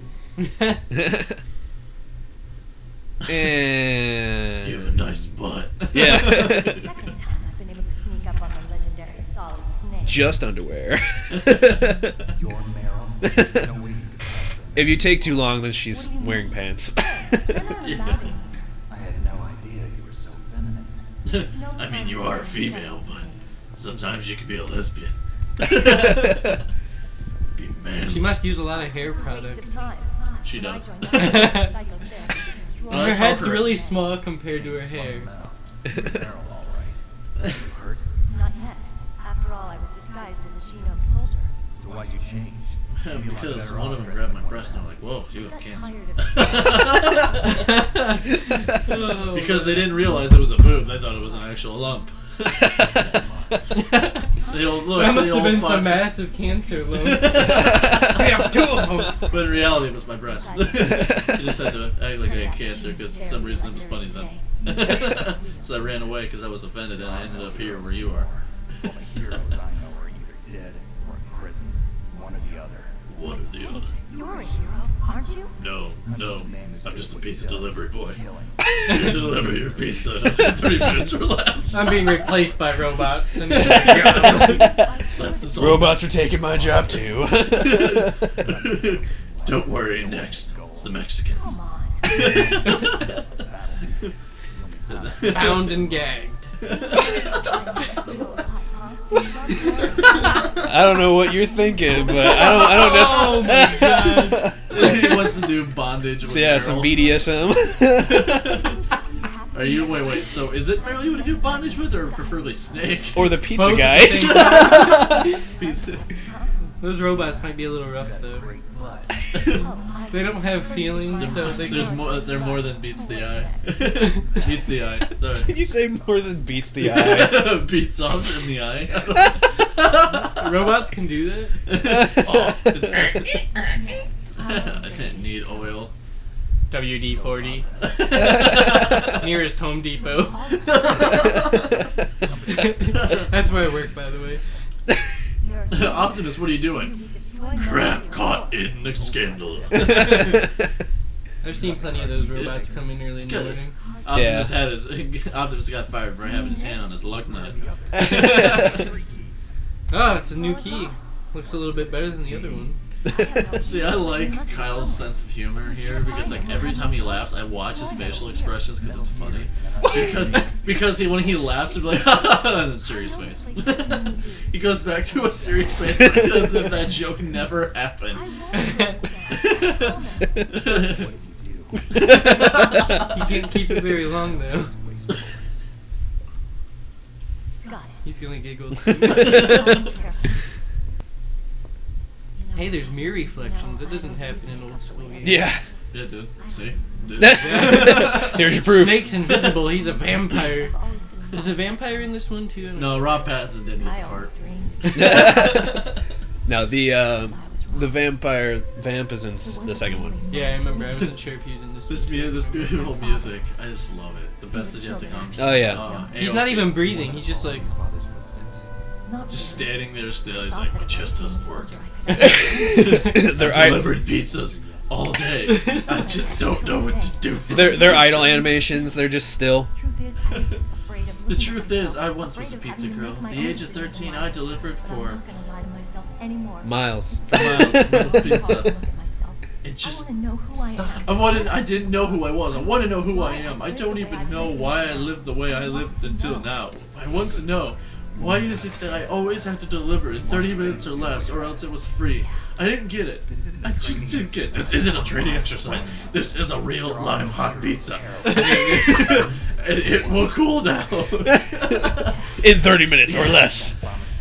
And... You have a nice butt. Yeah. Second time I've been able to sneak up on the legendary Solid Snake. Just underwear. You're Meryl. No way you could pass them. If you take too long, then she's wearing pants. Yeah. I had no idea you were so feminine. I mean, you are a female, but sometimes you can be a lesbian. Be man. She must use a lot of hair Waste product. of time. She does. Psychotherapy to destroy Well, Her head's her. really small compared to her hair. You're Meryl, all right. You hurt? Not yet. After all, I was disguised as a Chino soldier. So why'd you change? Maybe you'll have Because better one of them offers grabbed my than breast and one I'm like, whoa, you I have got cancer. tired of Oh, Because they didn't realize it was a boob, they thought it was an actual lump. that must have been some massive cancer lump. We have 2 of them. But in reality, it was my breast. I just had to act like I had cancer because for some reason it was funny then. So I ran away because I was offended and I ended up here where you are. All the heroes I know are either dead or in prison. One or the other. One or the other. You're a hero, aren't you? No, no, I'm just a pizza delivery boy. Killing. You deliver your pizza in 3 minutes or less. I'm being replaced by robots. And That's the song. Robots are taking my job too. Don't worry, next. It's the Mexicans. Come on. Bound and gagged. I don't know what you're thinking, but I don't Oh necessarily. my god. He wants to do bondage with So yeah, Meryl. some BDSM. Are you wait? So is it Meryl you want to do bondage with, or preferably Snake? Or the pizza Both at the guys. same time. Pizza. Those robots might be a little rough though. They don't have feelings, so they There's more. They're more than beats the eye. Beats the eye. Sorry. Did you say more than beats the eye? Beats off in the eye. robots can do that. Oh, I didn't need oil. WD-40. Nearest Home Depot. That's where I work, by the way. Optimus, what are you doing? Crap, caught in the scandal. I've seen plenty of those robots come in early in the good. morning. Optimus had his Optimus got fired for having his hand on his lug nut. Oh, it's a new key. Looks a little bit better than the other one. See, I like Kyle's sense of humor here because, like, every time he laughs, I watch his facial expressions because it's funny. Because when he laughs, he'll be like, and then serious face. He goes back to a serious face like as if that joke never happened. He can't keep it very long though. He's gonna giggle. Hey, there's mirror reflections. That doesn't happen in old school games. Yeah. Yeah, dude. See? Dude. Here's your proof. Snake's invisible. He's a vampire. Is the vampire in this one too? I don't know. No, Rob Pattinson didn't get the part. No, the vamp is in the second one. Yeah, I remember. I wasn't sure if he was in this one. This beautiful music. I just love it. The best is yet to come. Oh yeah. He's not even breathing. He's just like. Just standing there still. He's like, my chest doesn't work. They're I've delivered pizzas all day. I just don't know what to do. they're idle animations. They're just still. The truth is, I once was a pizza girl. At the age of 13, I delivered for Miles. Miles Pizza. It just I didn't know who I was. I want to know who I am. I don't even know why I lived the way I lived until now. I want to know. Why is it that I always have to deliver in 30 minutes or less, or else it was free? I didn't get it. I just didn't get it. This isn't a training exercise. This is a real, live, hot pizza. And it will cool down. In 30 minutes or less.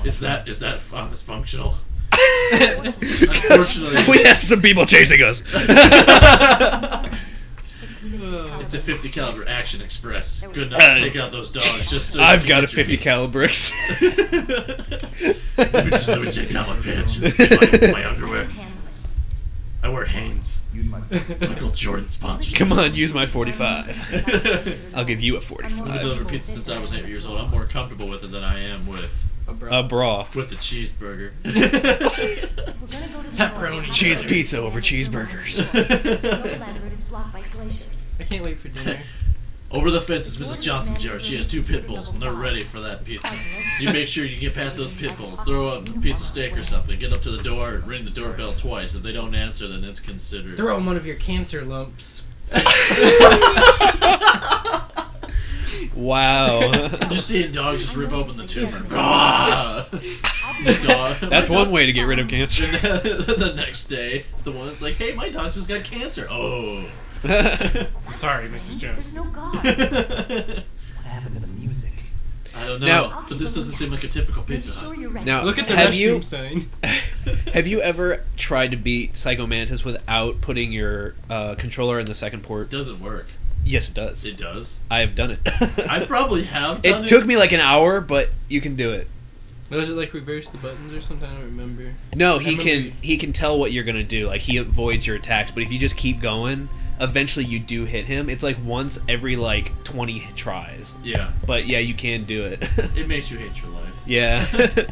Is that functional? Unfortunately, We have some people chasing us. it's a 50 caliber Action Express. Good enough to take out those dogs. Just so I've you got can a get your 50 pizza. calibrix. Let me take down my pants. My underwear. I wear Hanes. Michael Jordan sponsors. Come this. on, use my 45. I'll give you a I've been 45. delivering pizza since I was 8 years old. I'm more comfortable with it than I am with A bra. the cheeseburger. Pepperoni. Cheese pizza over cheeseburgers. I can't wait for dinner. Over the fence is Mrs. Johnson, Jared. She has 2 pit bulls, and they're ready for that pizza. You make sure you get past those pit bulls. Throw up a piece of steak or something. Get up to the door and ring the doorbell twice. If they don't answer, then it's considered. Throw him one of your cancer lumps. Wow. Just seeing dogs just rip open the tumor. Ah! Dog. That's one way to get rid of cancer. The next day, the one's like, "Hey, my dog just got cancer." Oh. Sorry, Mrs. Jones. There's no God. I don't know, Now- but this doesn't seem like a typical Pizza Hut. Now, Look at the have restroom you sign. have you ever tried to beat Psycho Mantis without putting your controller in the second It port? doesn't work. Yes, it does. It does. I have done it. I probably have done It took me like an hour, but you can do it. Was it like reverse the buttons or something? I don't remember. No, I he remember- can tell what you're gonna do. Like he avoids your attacks, but if you just keep going, eventually you do hit him. It's like once every like 20 tries. Yeah. But yeah, you can do it. It makes you hate your life. Yeah. for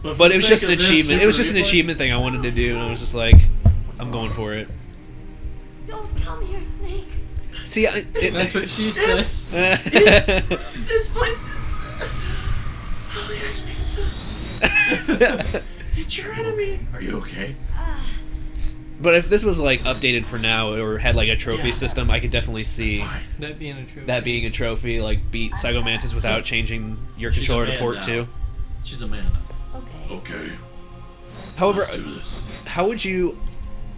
But the it was sake just an of this achievement. It was just an Super Replay- achievement thing I wanted to do, and I was just like, I'm going for it. Don't come here, Snake. See, That's what she says. This place is Polly's Pizza. It's your enemy. Are you okay? But if this was like updated for now or had like a trophy system, I could definitely see That being a trophy. that being a trophy. Like beat Psycho Mantis without changing your She's controller a to man port now. 2. She's a man now. Okay. Okay. However, Let's do this. how would you?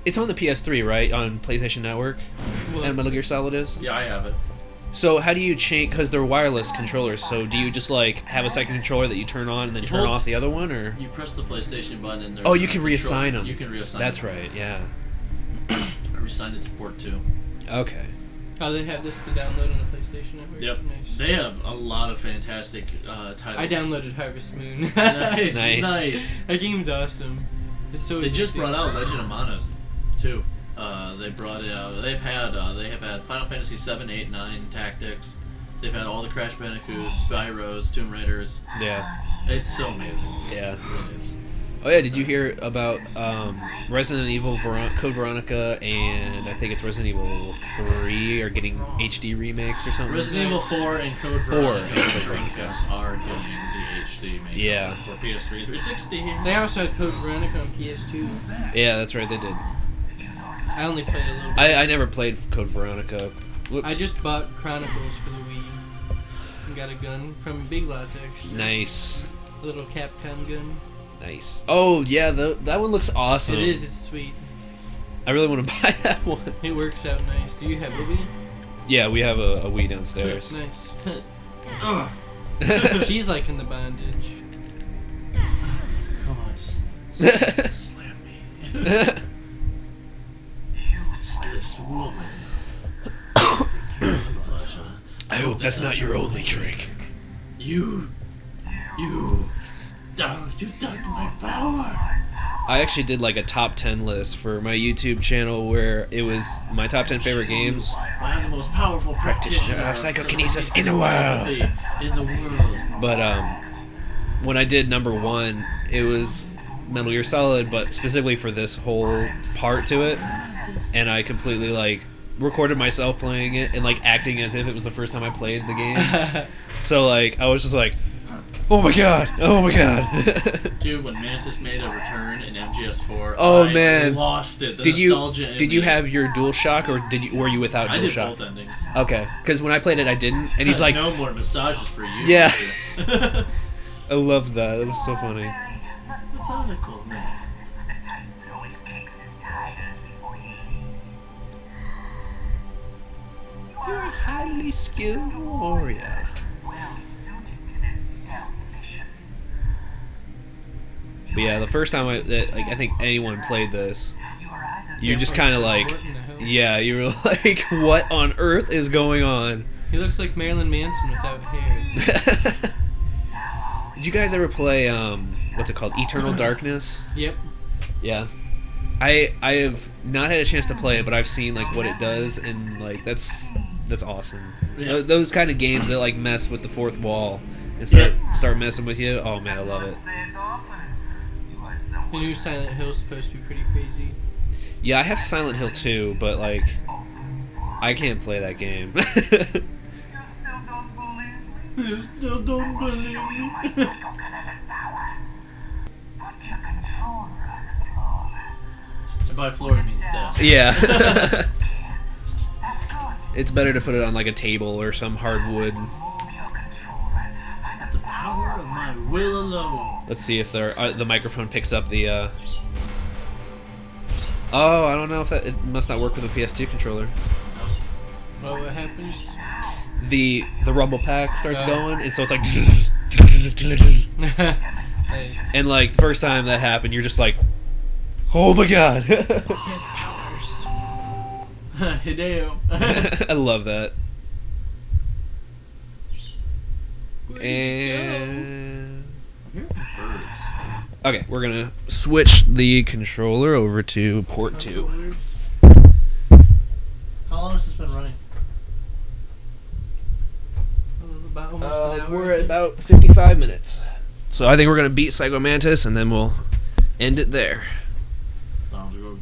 It's on the PS3, right? On PlayStation Network, Well, and Metal Gear Solid is. Yeah, I have it. So how do you change? Because they're wireless controllers. So do you just like have a second controller that you turn on and then You turn hold- off the other one, or? You press the PlayStation button and there's Oh, you a can control- reassign them. You can reassign That's them. right. Yeah. I reassigned it to port 2. Okay. oh, they have this to download on the PlayStation Network? Yep. Nice. They have a lot of fantastic titles. I downloaded Harvest Moon. Nice. Nice. Nice. That game's awesome. It's so They just addicting. brought out Legend of Mana too. They brought it out. They have had Final Fantasy 7, 8, 9 Tactics. They've had all the Crash Bandicoots, Spyros, Tomb Raiders. Yeah. It's so amazing. Yeah. It really is. Oh yeah. Did you hear about Resident Evil Code Veronica and I think it's Resident Evil 3 are getting HD remakes or something? Resident Evil 4 and Code 4 Veronica and Code and Veronica. Dreamcast are getting the HD make Yeah. for PS3 360. They also had Code Veronica on PS2. Yeah, that's right. They did. I only played a little bit. I never played Code Veronica. Whoops. I just bought Chronicles for the Wii. And got a gun from Big Lots, actually. Nice. A little Capcom gun. Nice. Oh yeah, that one looks awesome. It is, it's sweet. I really want to buy that one. It works out nice. Do you have a Wii? Yeah, we have a Wii downstairs. Nice. Ugh. She's like in the bondage. Come on, slam me. This woman. I hope that's not your only trick. You dug my power. I actually did like a top 10 list for my YouTube channel where it was my top 10 favorite games. I am the most powerful practitioner of psychokinesis in the world. In the world. But when I did number 1, it was Metal Gear Solid, but specifically for this whole part to it, and I completely like recorded myself playing it and like acting as if it was the first time I played the game. So like I was just like, oh my god. Dude, when Mantis made a return in MGS4, Oh, I man. lost it. The Did nostalgia in you me. have your DualShock or were you without I DualShock? did both endings. Okay, because when I played it, I didn't, and he's like, no more massages for you. Yeah. I love that. It was so funny. Methodical man. You're a highly skilled warrior. But yeah, the first time I think anyone played this, you're Yeah, just probably kind of said, like, "What in the hell?" yeah, you were like, what on earth is going on? He looks like Marilyn Manson without hair. Did you guys ever play what's it called, Eternal Darkness? Yep. Yeah. I have not had a chance to play it, but I've seen like what it does, and like that's awesome. Yeah. Those kind of games that like mess with the fourth wall and start messing with you. Oh man, I love it. The new Silent Hill's supposed to be pretty crazy. Yeah, I have Silent Hill 2, but like I can't play that game. You still don't believe me? By floor it means death. Yeah. It's better to put it on like a table or some hardwood. The power of my will alone. Let's see if the microphone picks up the. Oh, I don't know if it must not work with a PS2 controller. Well, what happens? The rumble pack starts going, and so it's like. Nice. And like the first time that happened, you're just like, oh my god. He has powers. Hideo. I love that. And Birds. okay, we're gonna switch the controller over to port 2. How long has this been running? About almost an hour. We're at about 55 minutes. So I think we're gonna beat Psycho Mantis, and then we'll end it there. Sounds good.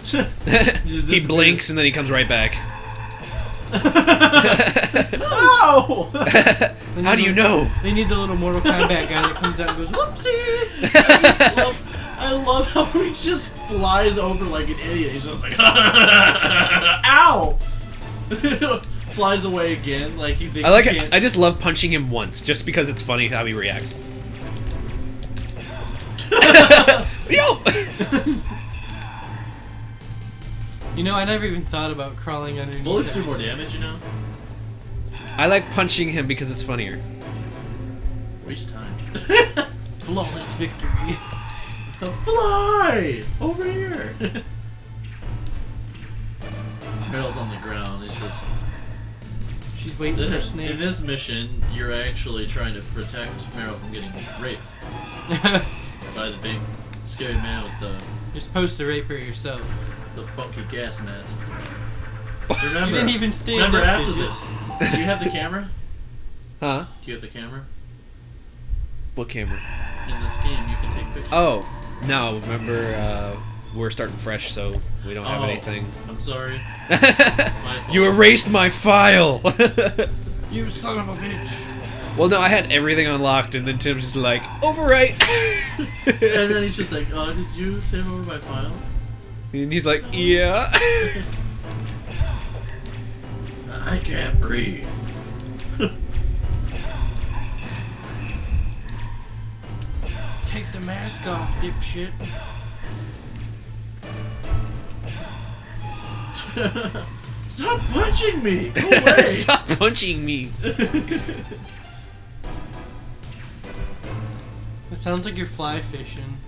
He blinks and then he comes right back. No! How do you know? They need the little Mortal Kombat guy that comes out and goes, whoopsie! I love how he just flies over like an idiot. He's just like, ow! Flies away again, like he thinks I like he it. can't. I just love punching him once, just because it's funny how he reacts. Yo! You know, I never even thought about crawling underneath. Bullets do him. more damage, you know? I like punching him because it's funnier. Waste time. Flawless victory. Fly! Over here! Meryl's on the ground, it's just... She's waiting for Snake. In this mission, you're actually trying to protect Meryl from getting raped by the big scary man with You're supposed to rape her yourself. the funky gas mask. You Remember, didn't even stand remember up, after did you? this, do you have the camera? Huh? Do you have the camera? What camera? In this game, you can take pictures. Oh, no, remember, we're starting fresh, so we don't have Oh, anything. I'm sorry. It's my fault. You erased my file! You son of a bitch. Well, no, I had everything unlocked, and then Tim's just like, overwrite! And then he's just like, oh, did you save over my file? And he's like, yeah. I can't breathe. Take the mask off, dipshit. Stop punching me! Go away! Stop punching me! It sounds like you're fly fishing.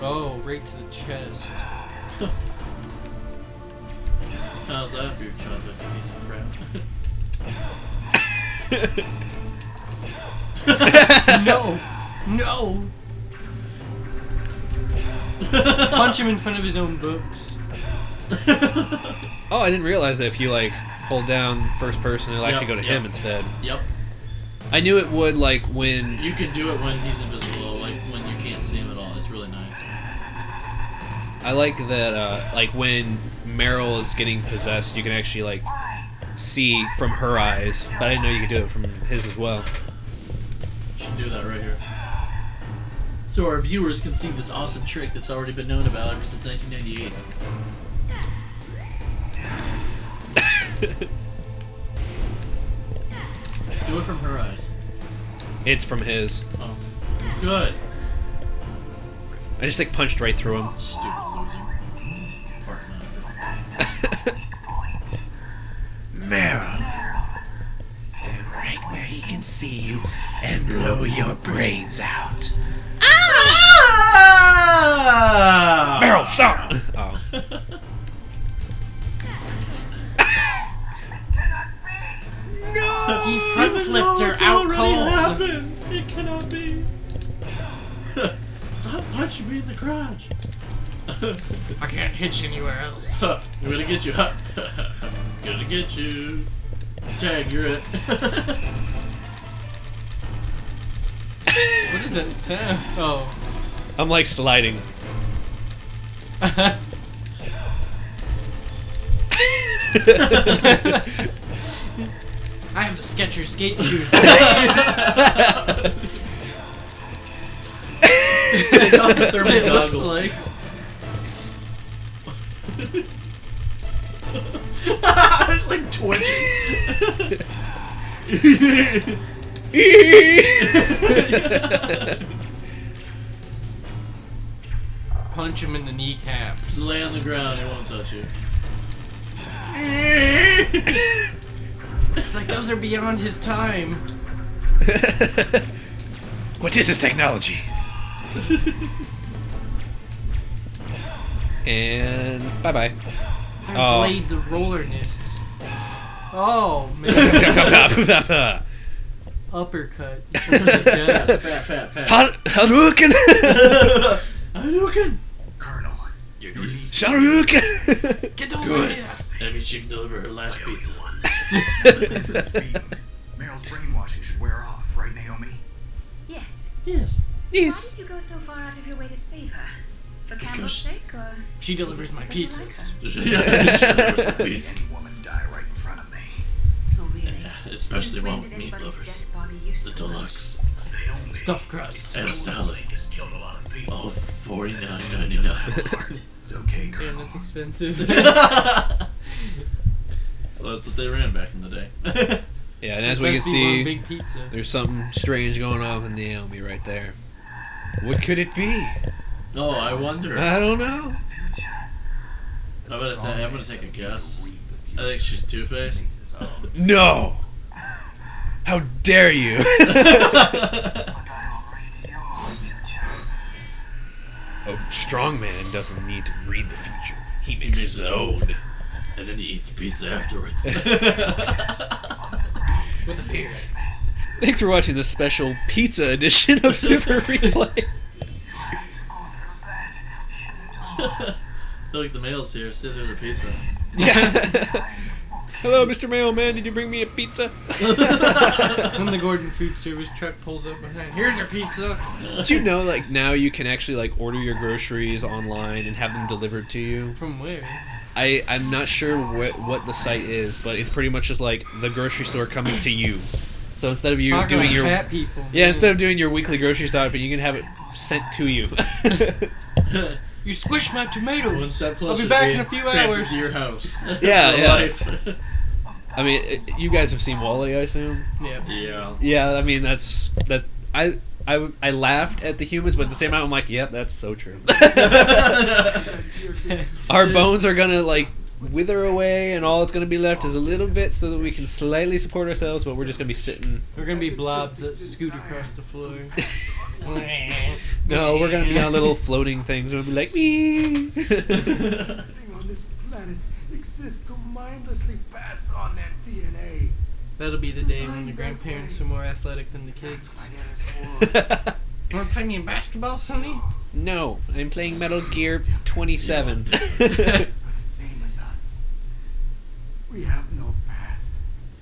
Oh, right to the chest. How's that for your chocolate piece of crap? No! No! Punch him in front of his own books. Oh, I didn't realize that if you, like, hold down first person, it'll actually go to him instead. Yep. I knew it would, like, when... You can do it when he's invisible, like when you can't see him at all. It's really nice. I like that, like, when Meryl is getting possessed, you can actually, like, see from her eyes. But I didn't know you could do it from his as well. You should do that right here. So our viewers can see this awesome trick that's already been known about ever since 1998. Do it from her eyes. It's from his. Oh. Good. I just, like, punched right through him. Stupid loser. Meryl. Stand right where he can see you and blow your brains out. Ah! Meryl, stop! Oh. He front flipped her out cold. Happened. It cannot be. Stop punching me in the crotch. I can't hitch anywhere else. I'm gonna get you. Gonna get you. Tag, you're it. What is that sound? Oh. I'm, like, sliding. I have the Skechers skate shoes. Take off the That's what it thermal looks goggles. like. I'm just like twitching. Punch him in the kneecaps. Just lay on the ground, it won't touch you. It's like those are beyond his time. What is this technology? And bye-bye. They're Oh. blades of rollerness. Oh, man. Uppercut. Fat. Hadouken! Hadouken! Colonel, you need Hadouken! Get over Good. here. Every chick deliver her last pizza. Meryl's brainwashing should wear off, right, Naomi? Yes. Yes. Why did you go so far out of your way to save her? For Campbell's sake, or She delivers my because you like pizzas. her? Pizza. Any woman die right in front of me. Oh, really? Especially Since when one did with meat anybody's lovers. dead body use The so much? deluxe. Stuffed crust. And a salad. Killed a lot of people. Oh, $49.99. It's okay, Damn, Colonel. that's expensive. Well, that's what they ran back in the day. Yeah, and as we can Must be one see, big pizza. there's something strange going on in the Naomi right there. What could it be? Oh, I wonder. I don't know. I'm gonna take a guess. I think she's Two-Faced. No! How dare you? A strong man doesn't need to read the future. He makes his own. And then he eats pizza afterwards. With a beer. Thanks for watching this special pizza edition of Super Replay. Look, the mail's here. See if there's a pizza. Yeah. Hello, Mr. Mailman. Did you bring me a pizza? When the Gordon food service truck pulls up behind, here's your pizza. Did you know, like, now you can actually, like, order your groceries online and have them delivered to you? From where? I'm not sure what the site is, but it's pretty much just like the grocery store comes to you. So instead of you Talking doing about your fat people. yeah, instead of doing your weekly grocery stop, you can have it sent to you. You squished my One tomatoes. step I'll closer be back to in a being few crammed hours. into your house. Yeah, For yeah. life. I mean, you guys have seen Wall-E, I assume. Yeah. Yeah. Yeah, I mean that's that. I laughed at the humans, but at the same time, I'm like, yep, that's so true. Our bones are gonna like wither away, and all that's gonna be left is a little bit so that we can slightly support ourselves, but we're just gonna be sitting. We're gonna be blobs that scoot across the floor. No, we're gonna be on little floating things. We'll be like, me. Nothing on this planet exists to mindlessly pass on that DNA. That'll be the day when the grandparents are more athletic than the kids. You wanna play me in basketball, Sonny? No, I'm playing Metal Gear 27. You're the same as us. We have no past,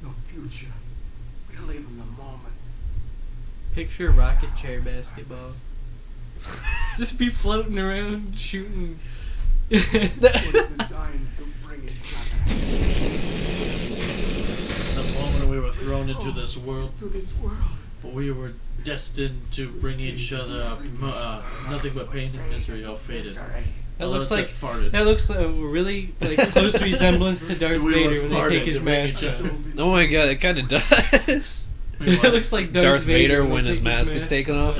no future. We live in the moment. Picture a rocket chair basketball. Just be floating around shooting. We're designed to bring each other The moment we were thrown into this world, to this world. we were destined to bring each other up. Nothing but pain and misery. How fated. That looks Unless like I farted. that looks like a really like close resemblance to Darth We were Vader when they farting take his to bring mask each off. other. Oh my god, it kind of does. It looks like Darth Vader when they his take mask gets taken off.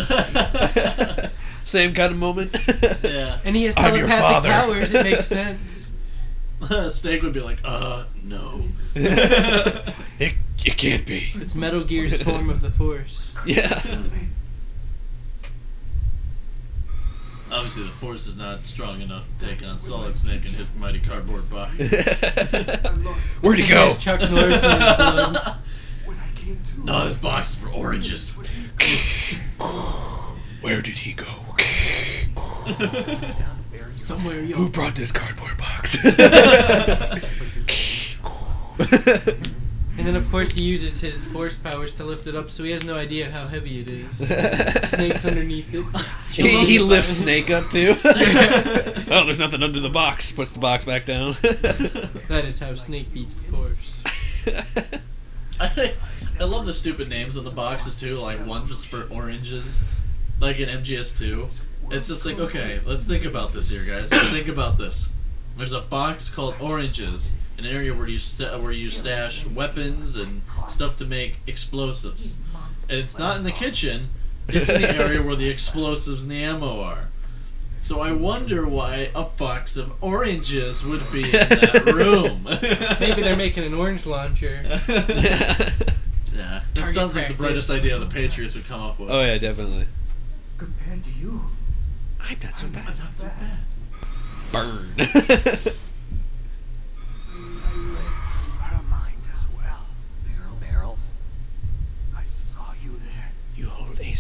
Same kind of moment. Yeah. And he has I'm your telepathic father. powers. It makes sense. Snake would be like, no. It can't be. It's Metal Gear's form of the Force. Yeah. Obviously, the Force is not strong enough to take on Solid Snake in his mighty cardboard box. Where'd he He go? has Chuck Norris in his blood. When I came to, No, this box is for oranges. Where did he go? Somewhere Who brought this cardboard box? And then of course he uses his Force powers to lift it up, so he has no idea how heavy it is. Snake's underneath it. he lifts Snake up too. Oh, there's nothing under the box. Puts the box back down. That is how Snake beats the Force. I love the stupid names of the boxes too. Like one was for oranges, like in MGS2. It's just like, okay, let's think about this here, guys. Let's think about this. There's a box called Oranges, an area where you stash weapons and stuff to make explosives. And it's not in the kitchen. It's in the area where the explosives and the ammo are. So I wonder why a box of oranges would be in that room. Maybe they're making an orange launcher. Yeah, that Target sounds like the brightest practice. idea the Patriots would come up with. Oh yeah, definitely. compared to you, I'm not so bad. Not so bad. Burn. I read her mind as well. Meryl, I saw you there. You hold a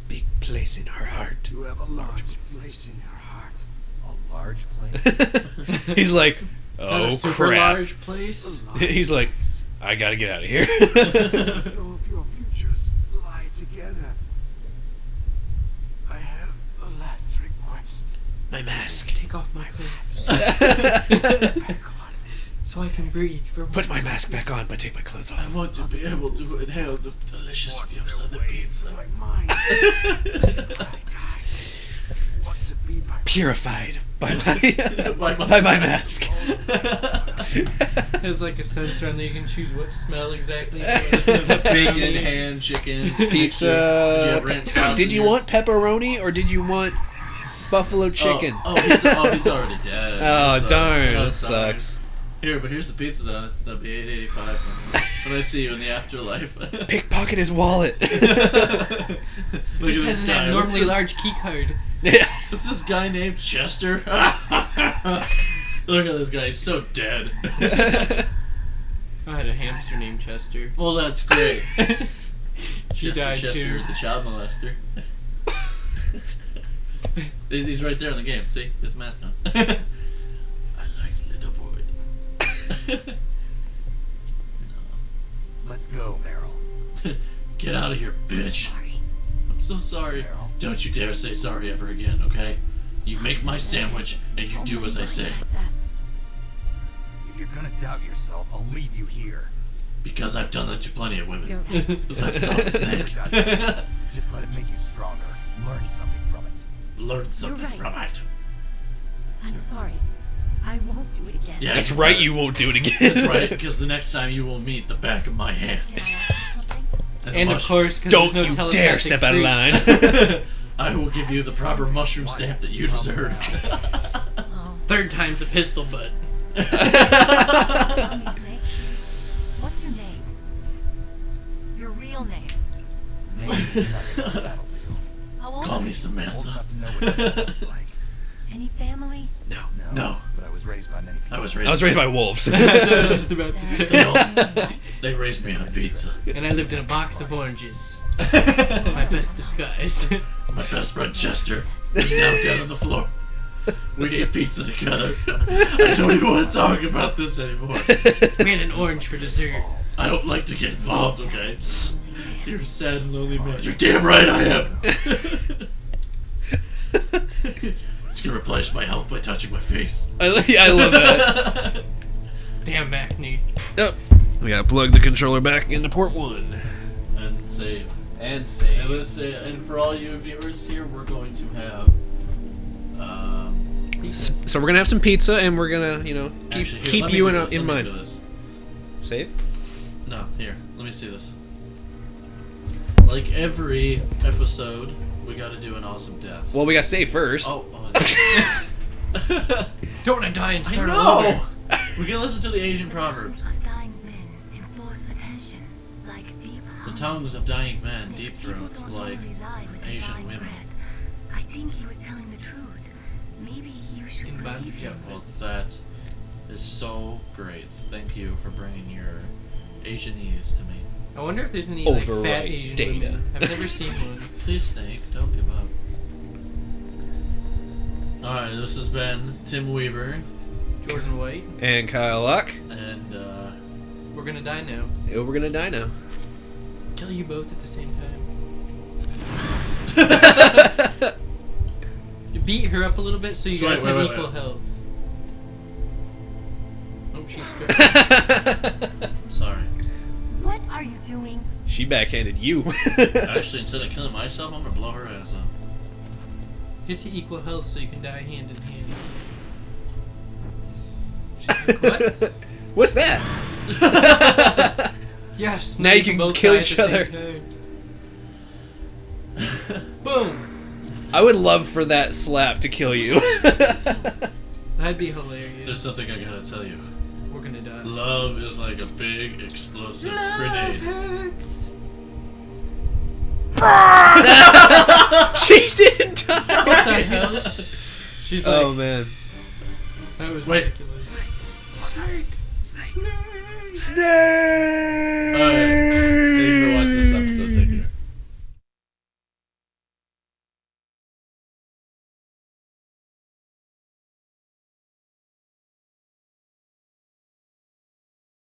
big place in her heart. You have a large place in your heart. A large place? He's like, Not a oh super crap. large place. He's like, I gotta get out of here. All of your futures lie together. I have a last request. my mask. Take off my clothes. So I can breathe for Put my once. mask back on, but take my clothes I off. want to be able to inhale the delicious fumes of the pizza. My mind. Want to be by Purified by By my mask. There's like a sensor on there. You can choose what smell exactly. Bacon, ham, chicken, Pizza. ranch sauce Did in you your- want pepperoni or did you want buffalo chicken? He's already dead. Oh, darn, Oh, that sorry. sucks. Here, but here's the pizza though. That'll be $8.85 when I see you in the afterlife. Pickpocket his wallet. Look Just at this hasn't guy. had What's normally this- large key card. What's this guy named Chester? Look at this guy. He's so dead. I had a hamster named Chester. Well, that's great. She died Chester, too. the child molester. he's right there in the game. See? His mask on. I like little boy. Let's go, Meryl. Get out of here, bitch. Sorry. I'm so sorry. Meryl. Don't you dare say sorry ever again, okay? You make my sandwich and you do as I say. If you're gonna doubt yourself, I'll leave you here. Because I've done that to plenty of women. You're right. Because I'm solid snake. Just let it make you stronger. Learn something from it. Learn something right. from it. I'm sorry. I won't do it again. Yeah, That's you right, better. you won't do it again. That's right, because the next time you will meet the back of my hand. Can I ask you something? And of mush- course, because Don't there's no you dare telepathic step out of fruit. line. I will give you the proper mushroom stamp that you deserve. Oh, Third time's a pistol butt. tell me, Snake. What's your name? Your real name? Maybe nothing on the battlefield. How old Call are me you? Old Samantha. enough to know what it's like. Any family? No. No. But I was raised by many people. I was I was raised by wolves. That's what I was just about to say. They raised me on pizza. And I lived in a box of oranges. My best disguise. My best friend Chester is now dead on the floor. We ate pizza together. I don't even want to talk about this anymore. We had an orange for dessert. I don't like to get involved, okay? You're a sad and lonely man. You're damn right I am. It's gonna replenish my health by touching my face. I love that. Damn acne. Oh, we gotta plug the controller back into port 1. And save. And And save. let's say, and for all you viewers here, we're going to have. So we're gonna have some pizza, and we're gonna, Actually, here, keep let me you do in this, in let me do mind. this. Save. No, here, let me see this. Like every episode, we got to do an awesome death. Well, we gotta save first. Oh. Don't want to die and I start all over. know. We can listen to the Asian proverb. Of dying men enforce attention, like deep The hunger. tongues of dying men, Snake, deep people throat, don't like normally lie with their Asian dying women. breath. I think he was telling the truth. Maybe you should In believe bondage him. Well, that is so great. Thank you for bringing your Asianese to me. I wonder if there's any like fat Overwrite Asian data. women. I've never seen one. Please, Snake, don't give up. Alright, this has been Tim Weaver, Jordan White. And Kyle Luck. and We're gonna die now. Oh, we're gonna die now. Kill you both at the same time. You beat her up a little bit so you So guys wait, have wait, equal wait. health. Oh, she's stripped. I'm sorry. What are you doing? She backhanded you. Actually, instead of killing myself, I'm gonna blow her ass up. Get to equal health so you can die hand in hand. She's like, what? What's that? Yes. Now you can both kill die at each the same other. time. Boom. I would love for that slap to kill you. That'd be hilarious. There's something I gotta tell you. We're gonna die. Love is like a big explosive grenade. hurts. She didn't die. What the hell? She's like, Oh man. that was Wait. ridiculous. Snake. Snake.